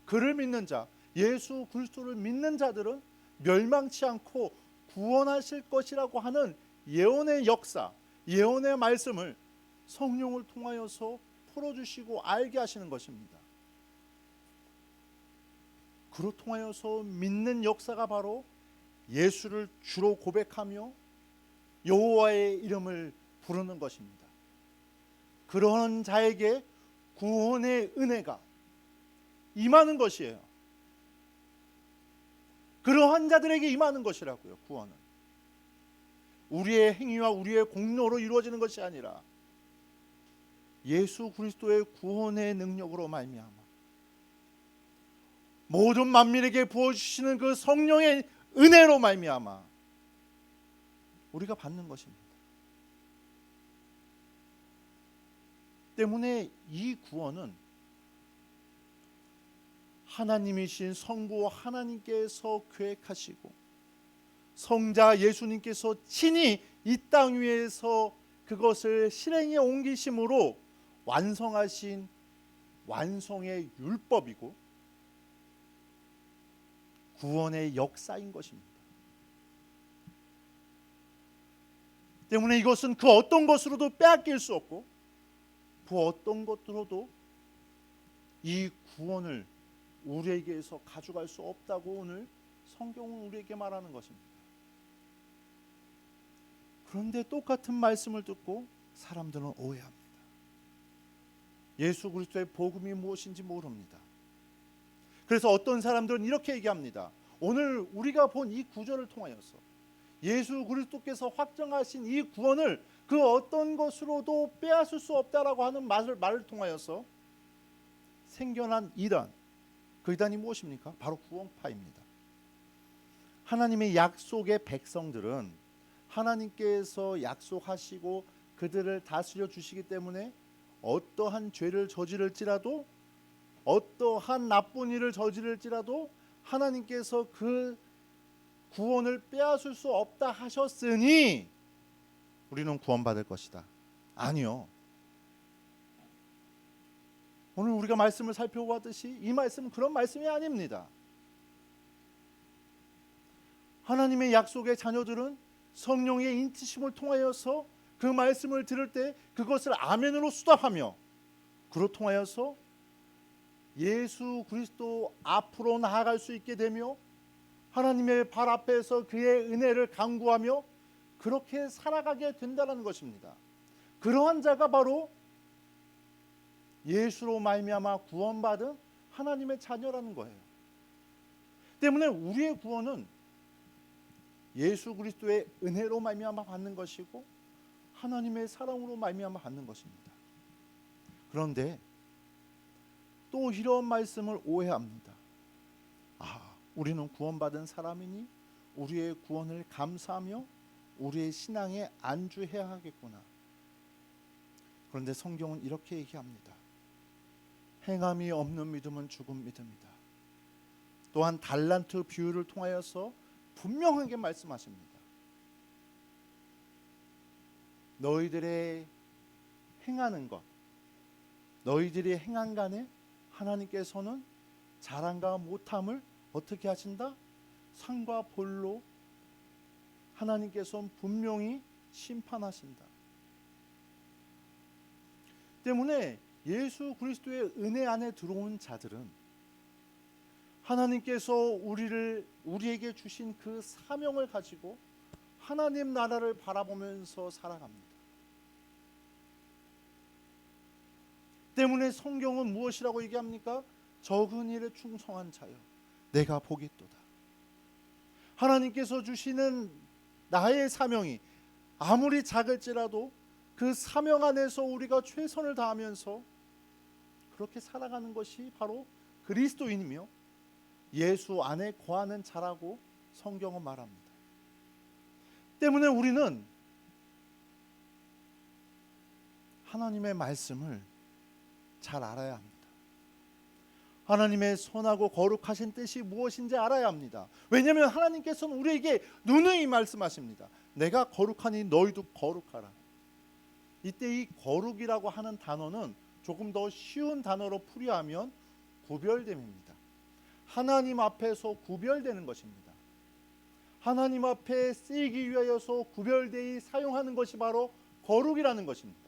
[SPEAKER 3] 그를 믿는 자 예수 그리스도를 믿는 자들은 멸망치 않고 구원하실 것이라고 하는 예언의 역사 예언의 말씀을 성령을 통하여서 풀어주시고 알게 하시는 것입니다. 그로 통하여서 믿는 역사가 바로 예수를 주로 고백하며 여호와의 이름을 부르는 것입니다. 그러한 자에게 구원의 은혜가 임하는 것이에요. 그러한 자들에게 임하는 것이라고요. 구원은 우리의 행위와 우리의 공로로 이루어지는 것이 아니라 예수 그리스도의 구원의 능력으로 말미암아 모든 만민에게 부어주시는 그 성령의 은혜로 말미암아 우리가 받는 것입니다. 때문에 이 구원은 하나님이신 성부 하나님께서 계획하시고 성자 예수님께서 친히 이 땅 위에서 그것을 실행에 옮기심으로 완성하신 완성의 율법이고 구원의 역사인 것입니다. 때문에 이것은 그 어떤 것으로도 빼앗길 수 없고 그 어떤 것으로도 이 구원을 우리에게서 가져갈 수 없다고 오늘 성경은 우리에게 말하는 것입니다. 그런데 똑같은 말씀을 듣고 사람들은 오해합니다. 예수 그리스도의 복음이 무엇인지 모릅니다. 그래서 어떤 사람들은 이렇게 얘기합니다. 오늘 우리가 본 이 구절을 통하여서 예수 그리스도께서 확정하신 이 구원을 그 어떤 것으로도 빼앗을 수 없다라고 하는 말을 통하여서 생겨난 이단, 그 이단이 무엇입니까? 바로 구원파입니다. 하나님의 약속의 백성들은 하나님께서 약속하시고 그들을 다스려 주시기 때문에 어떠한 죄를 저지를지라도 어떠한 나쁜 일을 저지를지라도 하나님께서 그 구원을 빼앗을 수 없다 하셨으니 우리는 구원받을 것이다. 아니요. 오늘 우리가 말씀을 살펴보았듯이 이 말씀은 그런 말씀이 아닙니다. 하나님의 약속의 자녀들은 성령의 인치심을 통하여서 그 말씀을 들을 때 그것을 아멘으로 수답하며 그로 통하여서 예수 그리스도 앞으로 나아갈 수 있게 되며 하나님의 발 앞에서 그의 은혜를 간구하며 그렇게 살아가게 된다는 것입니다. 그러한 자가 바로 예수로 말미암아 구원받은 하나님의 자녀라는 거예요. 때문에 우리의 구원은 예수 그리스도의 은혜로 말미암아 받는 것이고 하나님의 사랑으로 말미암아 받는 것입니다. 그런데 또 이런 말씀을 오해합니다. 우리는 구원받은 사람이니 우리의 구원을 감사하며 우리의 신앙에 안주해야 하겠구나. 그런데 성경은 이렇게 얘기합니다. 행함이 없는 믿음은 죽은 믿음이다. 또한 달란트 비유를 통하여서 분명하게 말씀하십니다. 너희들의 행하는 것, 너희들이 행한 간에 하나님께서는 잘함과 못함을 어떻게 하신다? 상과 벌로 하나님께서는 분명히 심판하신다. 때문에 예수 그리스도의 은혜 안에 들어온 자들은 하나님께서 우리에게 주신 그 사명을 가지고 하나님 나라를 바라보면서 살아갑니다. 때문에 성경은 무엇이라고 얘기합니까? 적은 일에 충성한 자여 내가 복이 있도다. 하나님께서 주시는 나의 사명이 아무리 작을지라도 그 사명 안에서 우리가 최선을 다하면서 그렇게 살아가는 것이 바로 그리스도인이며 예수 안에 거하는 자라고 성경은 말합니다. 때문에 우리는 하나님의 말씀을 잘 알아야 합니다. 하나님의 선하고 거룩하신 뜻이 무엇인지 알아야 합니다. 왜냐하면 하나님께서는 우리에게 누누이 말씀하십니다. 내가 거룩하니 너희도 거룩하라. 이때 이 거룩이라고 하는 단어는 조금 더 쉬운 단어로 풀이하면 구별됨입니다. 하나님 앞에서 구별되는 것입니다. 하나님 앞에 쓰이기 위하여서 구별되이 사용하는 것이 바로 거룩이라는 것입니다.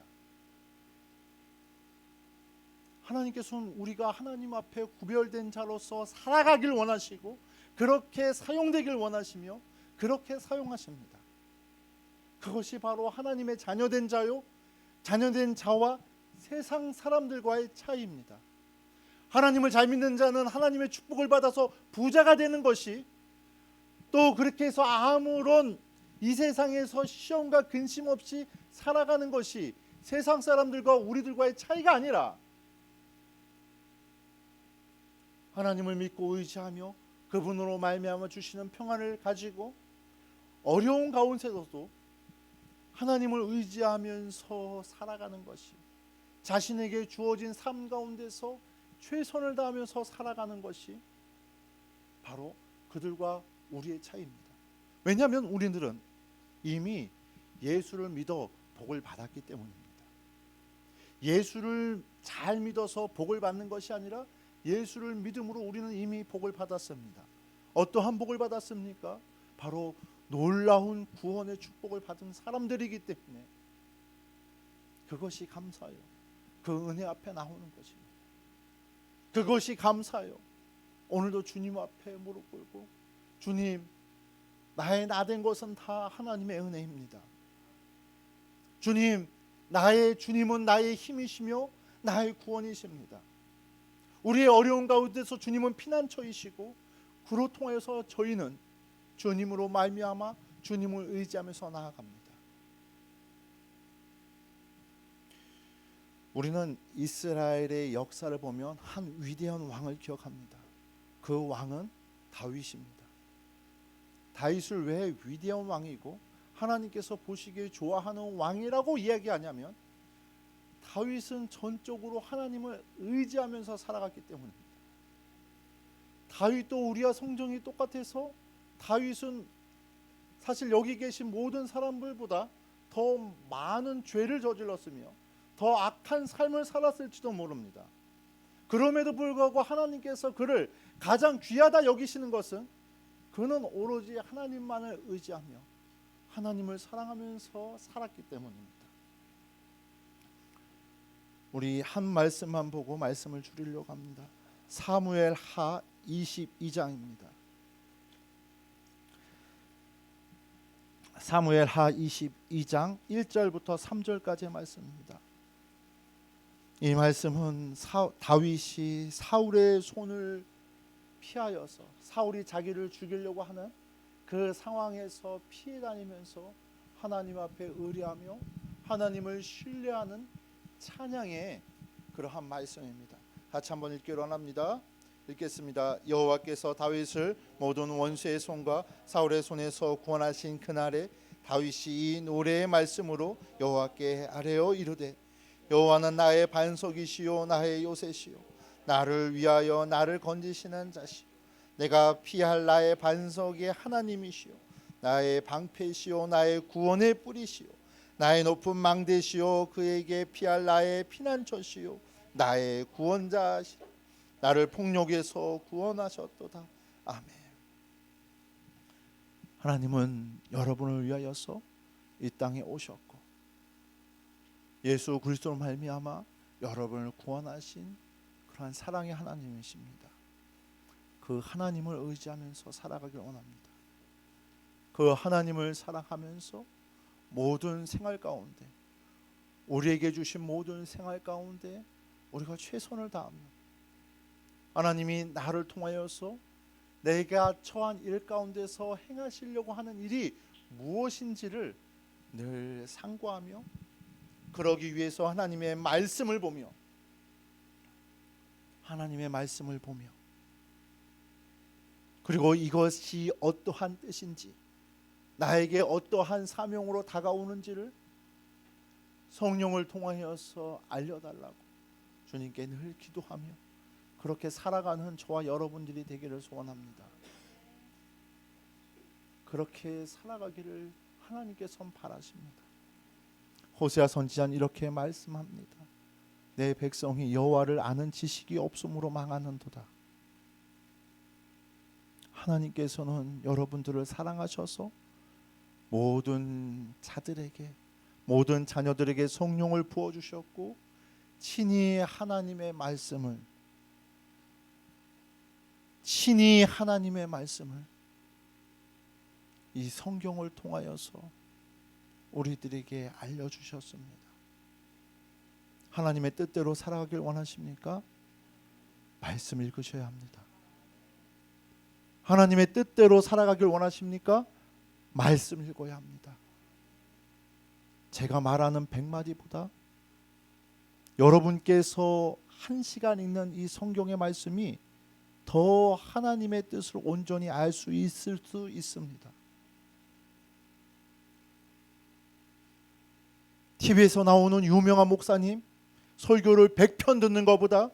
[SPEAKER 3] 하나님께서는 우리가 하나님 앞에 구별된 자로서 살아가길 원하시고 그렇게 사용되길 원하시며 그렇게 사용하십니다. 그것이 바로 하나님의 자녀된 자요, 자녀된 자와 세상 사람들과의 차이입니다. 하나님을 잘 믿는 자는 하나님의 축복을 받아서 부자가 되는 것이, 또 그렇게 해서 아무런 이 세상에서 시험과 근심 없이 살아가는 것이 세상 사람들과 우리들과의 차이가 아니라 하나님을 믿고 의지하며 그분으로 말미암아 주시는 평안을 가지고 어려운 가운데서도 하나님을 의지하면서 살아가는 것이, 자신에게 주어진 삶 가운데서 최선을 다하면서 살아가는 것이 바로 그들과 우리의 차이입니다. 왜냐하면 우리들은 이미 예수를 믿어 복을 받았기 때문입니다. 예수를 잘 믿어서 복을 받는 것이 아니라 예수를 믿음으로 우리는 이미 복을 받았습니다. 어떠한 복을 받았습니까? 바로 놀라운 구원의 축복을 받은 사람들이기 때문에 그것이 감사해요. 그 은혜 앞에 나오는 것입니다. 그것이 감사해요. 오늘도 주님 앞에 무릎 꿇고, 주님, 나의 나된 것은 다 하나님의 은혜입니다. 주님, 나의 주님은 나의 힘이시며 나의 구원이십니다. 우리의 어려운 가운데서 주님은 피난처이시고, 그로 통해서 저희는 주님으로 말미암아 주님을 의지하면서 나아갑니다. 우리는 이스라엘의 역사를 보면 한 위대한 왕을 기억합니다. 그 왕은 다윗입니다. 다윗을 왜 위대한 왕이고 하나님께서 보시기에 좋아하는 왕이라고 이야기하냐면, 다윗은 전적으로 하나님을 의지하면서 살아갔기 때문입니다. 다윗도 우리와 성정이 똑같아서 다윗은 사실 여기 계신 모든 사람들보다 더 많은 죄를 저질렀으며 더 악한 삶을 살았을지도 모릅니다. 그럼에도 불구하고 하나님께서 그를 가장 귀하다 여기시는 것은 그는 오로지 하나님만을 의지하며 하나님을 사랑하면서 살았기 때문입니다. 우리 한 말씀만 보고 말씀을 줄이려고 합니다. 사무엘하 22장입니다. 사무엘하 22장 1절부터 3절까지의 말씀입니다. 이 말씀은 다윗이 사울의 손을 피하여서 사울이 자기를 죽이려고 하는 그 상황에서 피해 다니면서 하나님 앞에 의뢰하며 하나님을 신뢰하는 찬양의 그러한 말씀입니다. 같이 한번 읽기로 원합니다. 읽겠습니다. 여호와께서 다윗을 모든 원수의 손과 사울의 손에서 구원하신 그날에 다윗이 이 노래의 말씀으로 여호와께 아뢰어 이르되 여호와는 나의 반석이시요 나의 요새시요 나를 위하여 나를 건지시는 자시요 내가 피할 나의 반석의 하나님이시요 나의 방패시요 나의 구원의 뿌리시요 나의 높은 망대시요 그에게 피할 나의 피난처시요 나의 구원자시라 나를 폭력에서 구원하셨도다. 아멘. 하나님은 여러분을 위하여서 이 땅에 오셨고 예수 그리스도로 말미암아 여러분을 구원하신 그러한 사랑의 하나님이십니다. 그 하나님을 의지하면서 살아가길 원합니다. 그 하나님을 사랑하면서 모든 생활 가운데 우리에게 주신 모든 생활 가운데 우리가 최선을 다하며 하나님이 나를 통하여서 내가 처한 일 가운데서 행하시려고 하는 일이 무엇인지를 늘 상고하며 그러기 위해서 하나님의 말씀을 보며 그리고 이것이 어떠한 뜻인지 나에게 어떠한 사명으로 다가오는지를 성령을 통하여서 알려달라고 주님께 늘 기도하며 그렇게 살아가는 저와 여러분들이 되기를 소원합니다. 그렇게 살아가기를 하나님께서 바라십니다. 호세아 선지자는 이렇게 말씀합니다. 내 백성이 여호와를 아는 지식이 없음으로 망하는도다. 하나님께서는 여러분들을 사랑하셔서 모든 자들에게 모든 자녀들에게 성령을 부어주셨고 친히 하나님의 말씀을 이 성경을 통하여서 우리들에게 알려주셨습니다. 하나님의 뜻대로 살아가길 원하십니까? 말씀 읽으셔야 합니다. 하나님의 뜻대로 살아가길 원하십니까? 말씀 읽어야 합니다. 제가 말하는 100마디보다 여러분께서 1시간 읽는 이 성경의 말씀이 더 하나님의 뜻을 온전히 알 수 있을 수 있습니다. TV에서 나오는 유명한 목사님 설교를 100편 듣는 것보다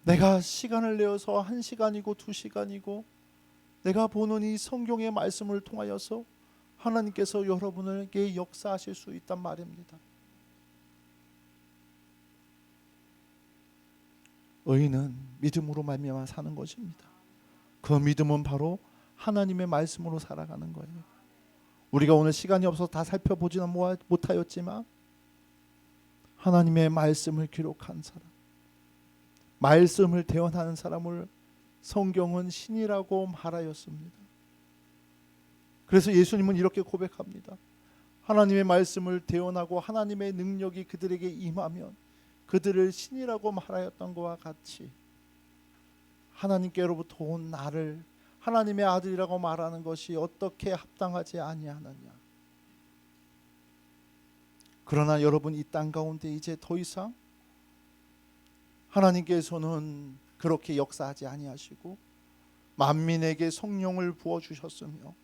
[SPEAKER 3] 내가 시간을 내어서 1시간이고 2시간이고 내가 보는 이 성경의 말씀을 통하여서 하나님께서 여러분에게 역사하실 수 있단 말입니다. 의인은 믿음으로 말미암아 사는 것입니다. 그 믿음은 바로 하나님의 말씀으로 살아가는 거예요. 우리가 오늘 시간이 없어서 다 살펴보지는 못하였지만 하나님의 말씀을 기록한 사람, 말씀을 대언하는 사람을 성경은 신이라고 말하였습니다. 그래서 예수님은 이렇게 고백합니다. 하나님의 말씀을 대언하고 하나님의 능력이 그들에게 임하면 그들을 신이라고 말하였던 것과 같이 하나님께로부터 온 나를 하나님의 아들이라고 말하는 것이 어떻게 합당하지 아니하느냐. 그러나 여러분, 이 땅 가운데 이제 더 이상 하나님께서는 그렇게 역사하지 아니하시고 만민에게 성령을 부어주셨으며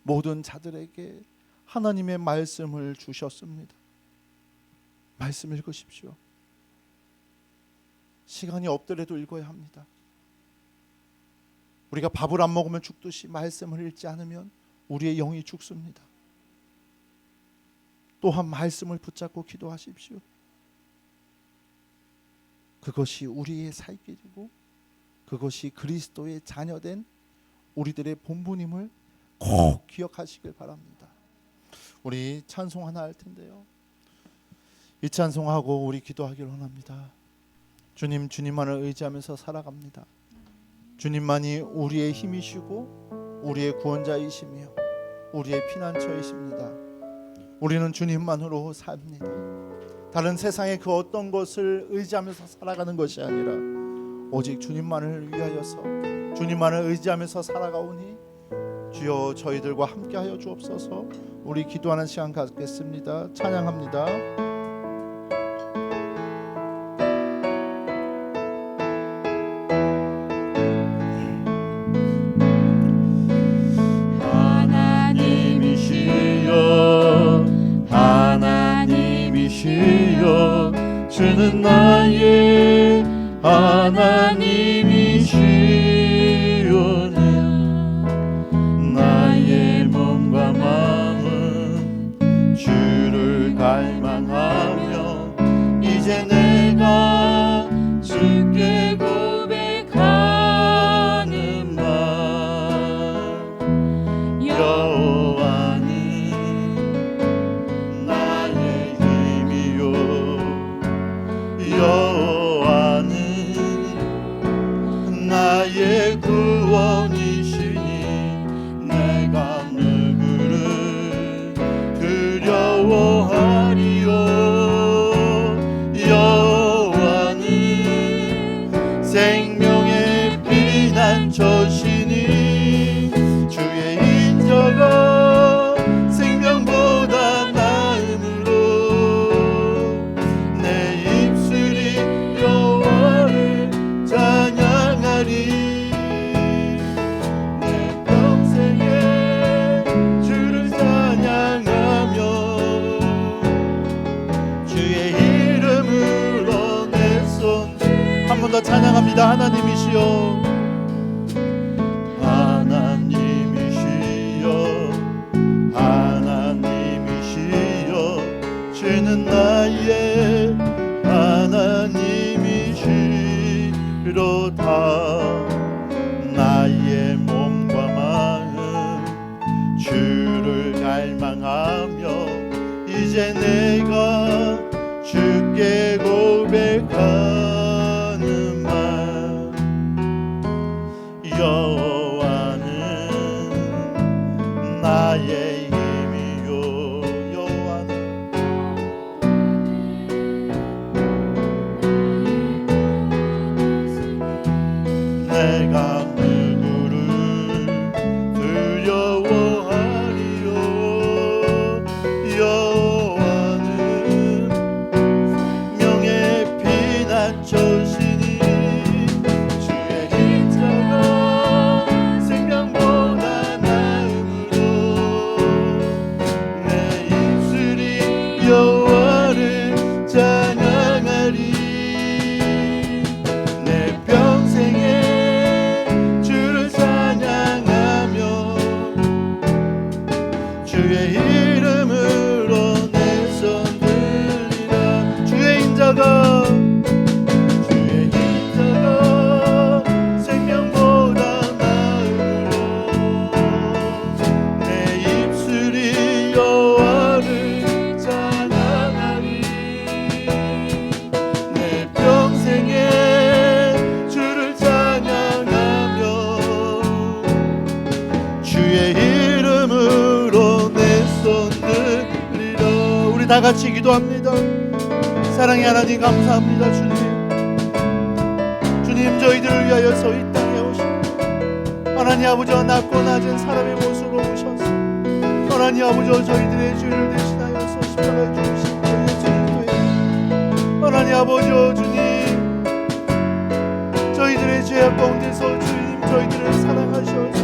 [SPEAKER 3] 모든 자들에게 하나님의 말씀을 주셨습니다. 말씀 읽으십시오. 시간이 없더라도 읽어야 합니다. 우리가 밥을 안 먹으면 죽듯이 말씀을 읽지 않으면 우리의 영이 죽습니다. 또한 말씀을 붙잡고 기도하십시오. 그것이 우리의 살 길이고 그것이 그리스도의 자녀된 우리들의 본분임을 꼭 기억하시길 바랍니다. 우리 찬송 하나 할 텐데요. 이 찬송하고 우리 기도하기를 원합니다. 주님, 주님만을 의지하면서 살아갑니다. 주님만이 우리의 힘이시고 우리의 구원자이시며 우리의 피난처이십니다. 우리는 주님만으로 삽니다. 다른 세상의 그 어떤 것을 의지하면서 살아가는 것이 아니라 오직 주님만을 위하여서 주님만을 의지하면서 살아가오니 주여 저희들과 함께하여 주옵소서. 우리 기도하는 시간 갖겠습니다. 찬양합니다. 하나님이시여 주는 나의 하나님이시여 나의 몸과 마음은 주를 갈망하며 이제 내가 주께 고백하는 말 여호와는 나의 힘이요 여호와는 나의 구원이시니 내가 누구를 두려워하리요 여호와는 생명의 피난처시니 주의 인자가 생명보다 나음으로 내 입술이 여호와를 찬양하리 내 평생에 주를 찬양하며 주의 이름으로 내 손 한 번 더 찬양합니다. 하나님이시여 하나님이시여 하나님이시여 주는 나의 하나님이시로다 나의 몸과 마음 주를 갈망하며 이제 내가 주께 고백하는 말 여호와는 나의 힘이요 여호와는 내가 누구를 두려워하리요 여호와는 명의 피난처시니 주의 인자가 생명보다 나음으로 내 입술이 여호와를 찬양하리 내 평생에 주를 찬양하며 주의 이름으로 내 손 들리라 주의 인자가 생명보다 나음으로 내 입술이 여호와를 찬양하리 내 평생에 주를 찬양하며 주의 이름으로 내 손 들리라 우리 다 같이 기도합니다. 사랑의 하나님 감사합니다. 주님 저희들을 위하여서 이 땅에 오신 하나님 아버지와 낮고 낮은 사람의 모습으로 오셔서 하나님 아버지와 저희들의 죄를 대신하여서 십자가에 죽으신 그 예수님께 하나님 아버지와 주님 저희들의 죄악 가운데서 주님 저희들을 사랑하셔서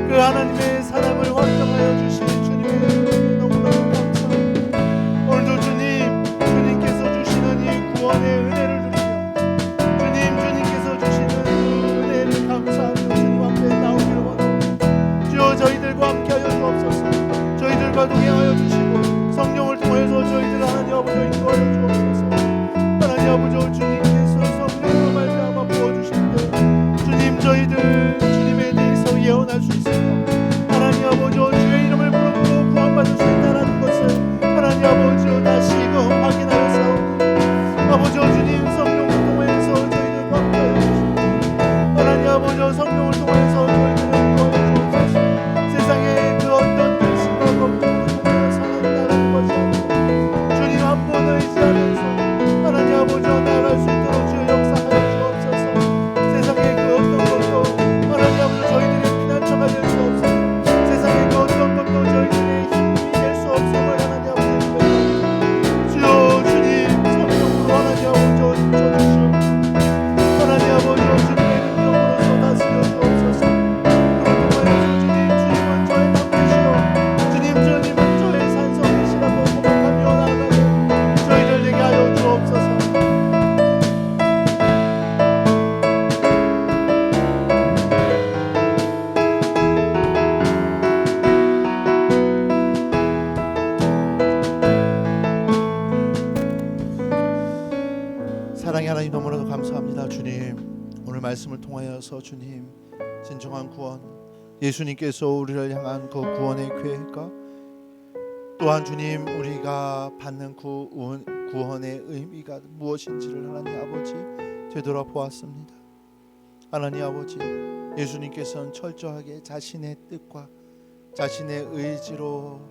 [SPEAKER 3] 그 하나님의 사랑을 확정하여 주신 주님의 은혜 너무너무 감사합니다. 오늘도 주님께서 주시는 이 구원의 은혜를 주님께서 주시는 은혜를 감사하며 주님 앞에 나오기를 원합니다. 주여 저희들과 함께하여 주옵소서. 저희들과 동행하여 주시고 성령을 통해서 저희들을 하나님 아버지 인도하여 주옵소서. 하나님 아버지 주님께서 성령으로 말미암아 부어주실 때 주님 저희들 주님에 대해서 예언할 수 있습니다. 하나님 아버지 주의 이름을 부르고 구원받을 수 있다는 것을 하나님 아버지 다시금 확인하였사오니 아버지 주님 성령을 통해서 저희들과 함께하여 주시고 하나님 아버지 성령을 통해서 저희들을 인도하여 주옵소서. 세상에 그 어떤 근심과 걱정을 통하여 살아나가는 것이 아니고 주님 한 분을 의지하면서 하나님 아버지 나아갈 수 통하여서 주님 진정한 구원, 예수님께서 우리를 향한 그 구원의 계획과 또한 주님 우리가 받는 구원의 의미가 무엇인지를 하나님 아버지 되돌아보았습니다. 하나님 아버지, 예수님께서는 철저하게 자신의 뜻과 자신의 의지로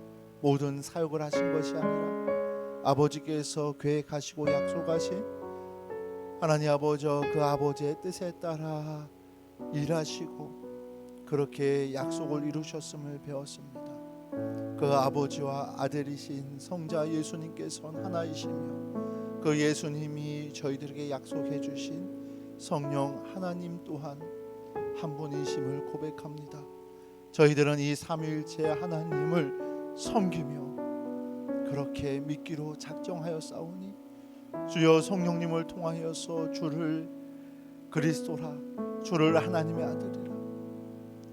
[SPEAKER 3] 모든 사역을 하신 것이 아니라 아버지께서 계획하시고 약속하신 하나님 아버지, 그 아버지의 뜻에 따라 일하시고 그렇게 약속을 이루셨음을 배웠습니다. 그 아버지와 아들이신 성자 예수님께서는 하나이시며 그 예수님이 저희들에게 약속해 주신 성령 하나님 또한 한 분이심을 고백합니다. 저희들은 이 삼위일체 하나님을 섬기며 그렇게 믿기로 작정하여 싸우니 주여 성령님을 통하여서 주를 그리스도라, 주를 하나님의 아들이라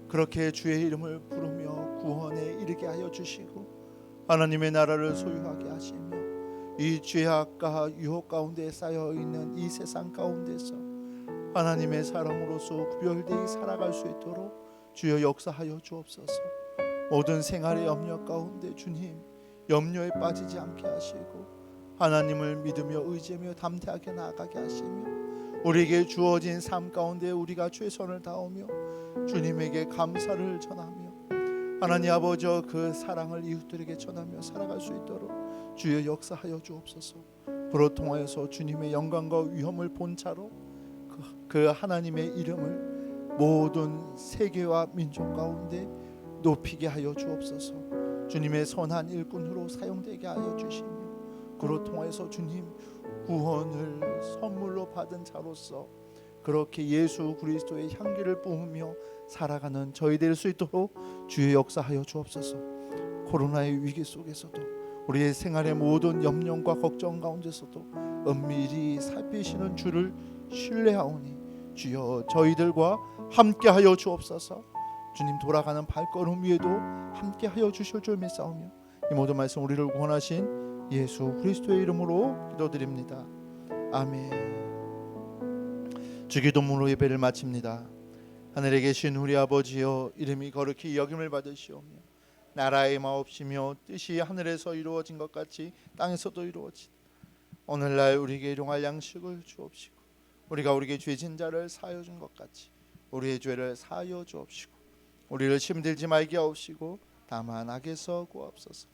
[SPEAKER 3] 그렇게 주의 이름을 부르며 구원에 이르게 하여 주시고 하나님의 나라를 소유하게 하시며 이 죄악과 유혹 가운데 쌓여 있는 이 세상 가운데서 하나님의 사람으로서 구별되이 살아갈 수 있도록 주여 역사하여 주옵소서. 모든 생활의 염려 가운데 주님 염려에 빠지지 않게 하시고 하나님을 믿으며 의지하며 담대하게 나아가게 하시며 우리에게 주어진 삶 가운데 우리가 최선을 다하며 주님에게 감사를 전하며 하나님 아버지 그 사랑을 이웃들에게 전하며 살아갈 수 있도록 주여 역사하여 주옵소서. 불어 통하여서 주님의 영광과 위엄을 본차로 그 하나님의 이름을 모든 세계와 민족 가운데 높이게 하여 주옵소서. 주님의 선한 일꾼으로 사용되게 하여 주시며 그로 통하여서 주님 구원을 선물로 받은 자로서 그렇게 예수 그리스도의 향기를 뿜으며 살아가는 저희 될 수 있도록 주의 역사하여 주옵소서. 코로나의 위기 속에서도 우리의 생활의 모든 염려과 걱정 가운데서도 은밀히 살피시는 주를 신뢰하오니 주여 저희들과 함께하여 주옵소서. 주님 돌아가는 발걸음 위에도 함께하여 주실 줄 믿사오며 이 모든 말씀 우리를 구원하신 예수 그리스도의 이름으로 기도드립니다. 아멘. 주기도문으로 예배를 마칩니다. 하늘에 계신 우리 아버지여, 이름이 거룩히 여김을 받으시오며 나라의 마옵시며 뜻이 하늘에서 이루어진 것 같이 땅에서도 이루어진 오늘날 우리에게 일용할 양식을 주옵시고 우리가 우리에게 죄진 자를 사하여 준 것 같이 우리의 죄를 사하여 주옵시고 우리를 힘들지 말게 하옵시고 다만 악에서 구하옵소서.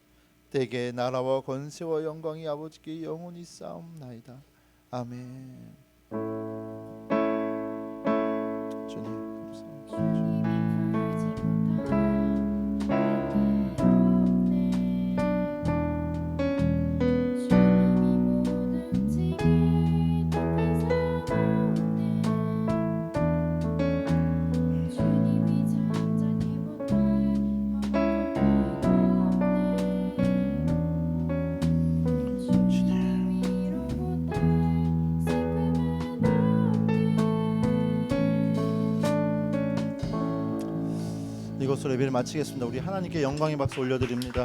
[SPEAKER 3] 대개 나라와 권세와 영광이 아버지께 영원히 싸움나이다. 아멘. 주님 감사합니다. 이것으로 예배를 마치겠습니다. 우리 하나님께 영광의 박수 올려드립니다.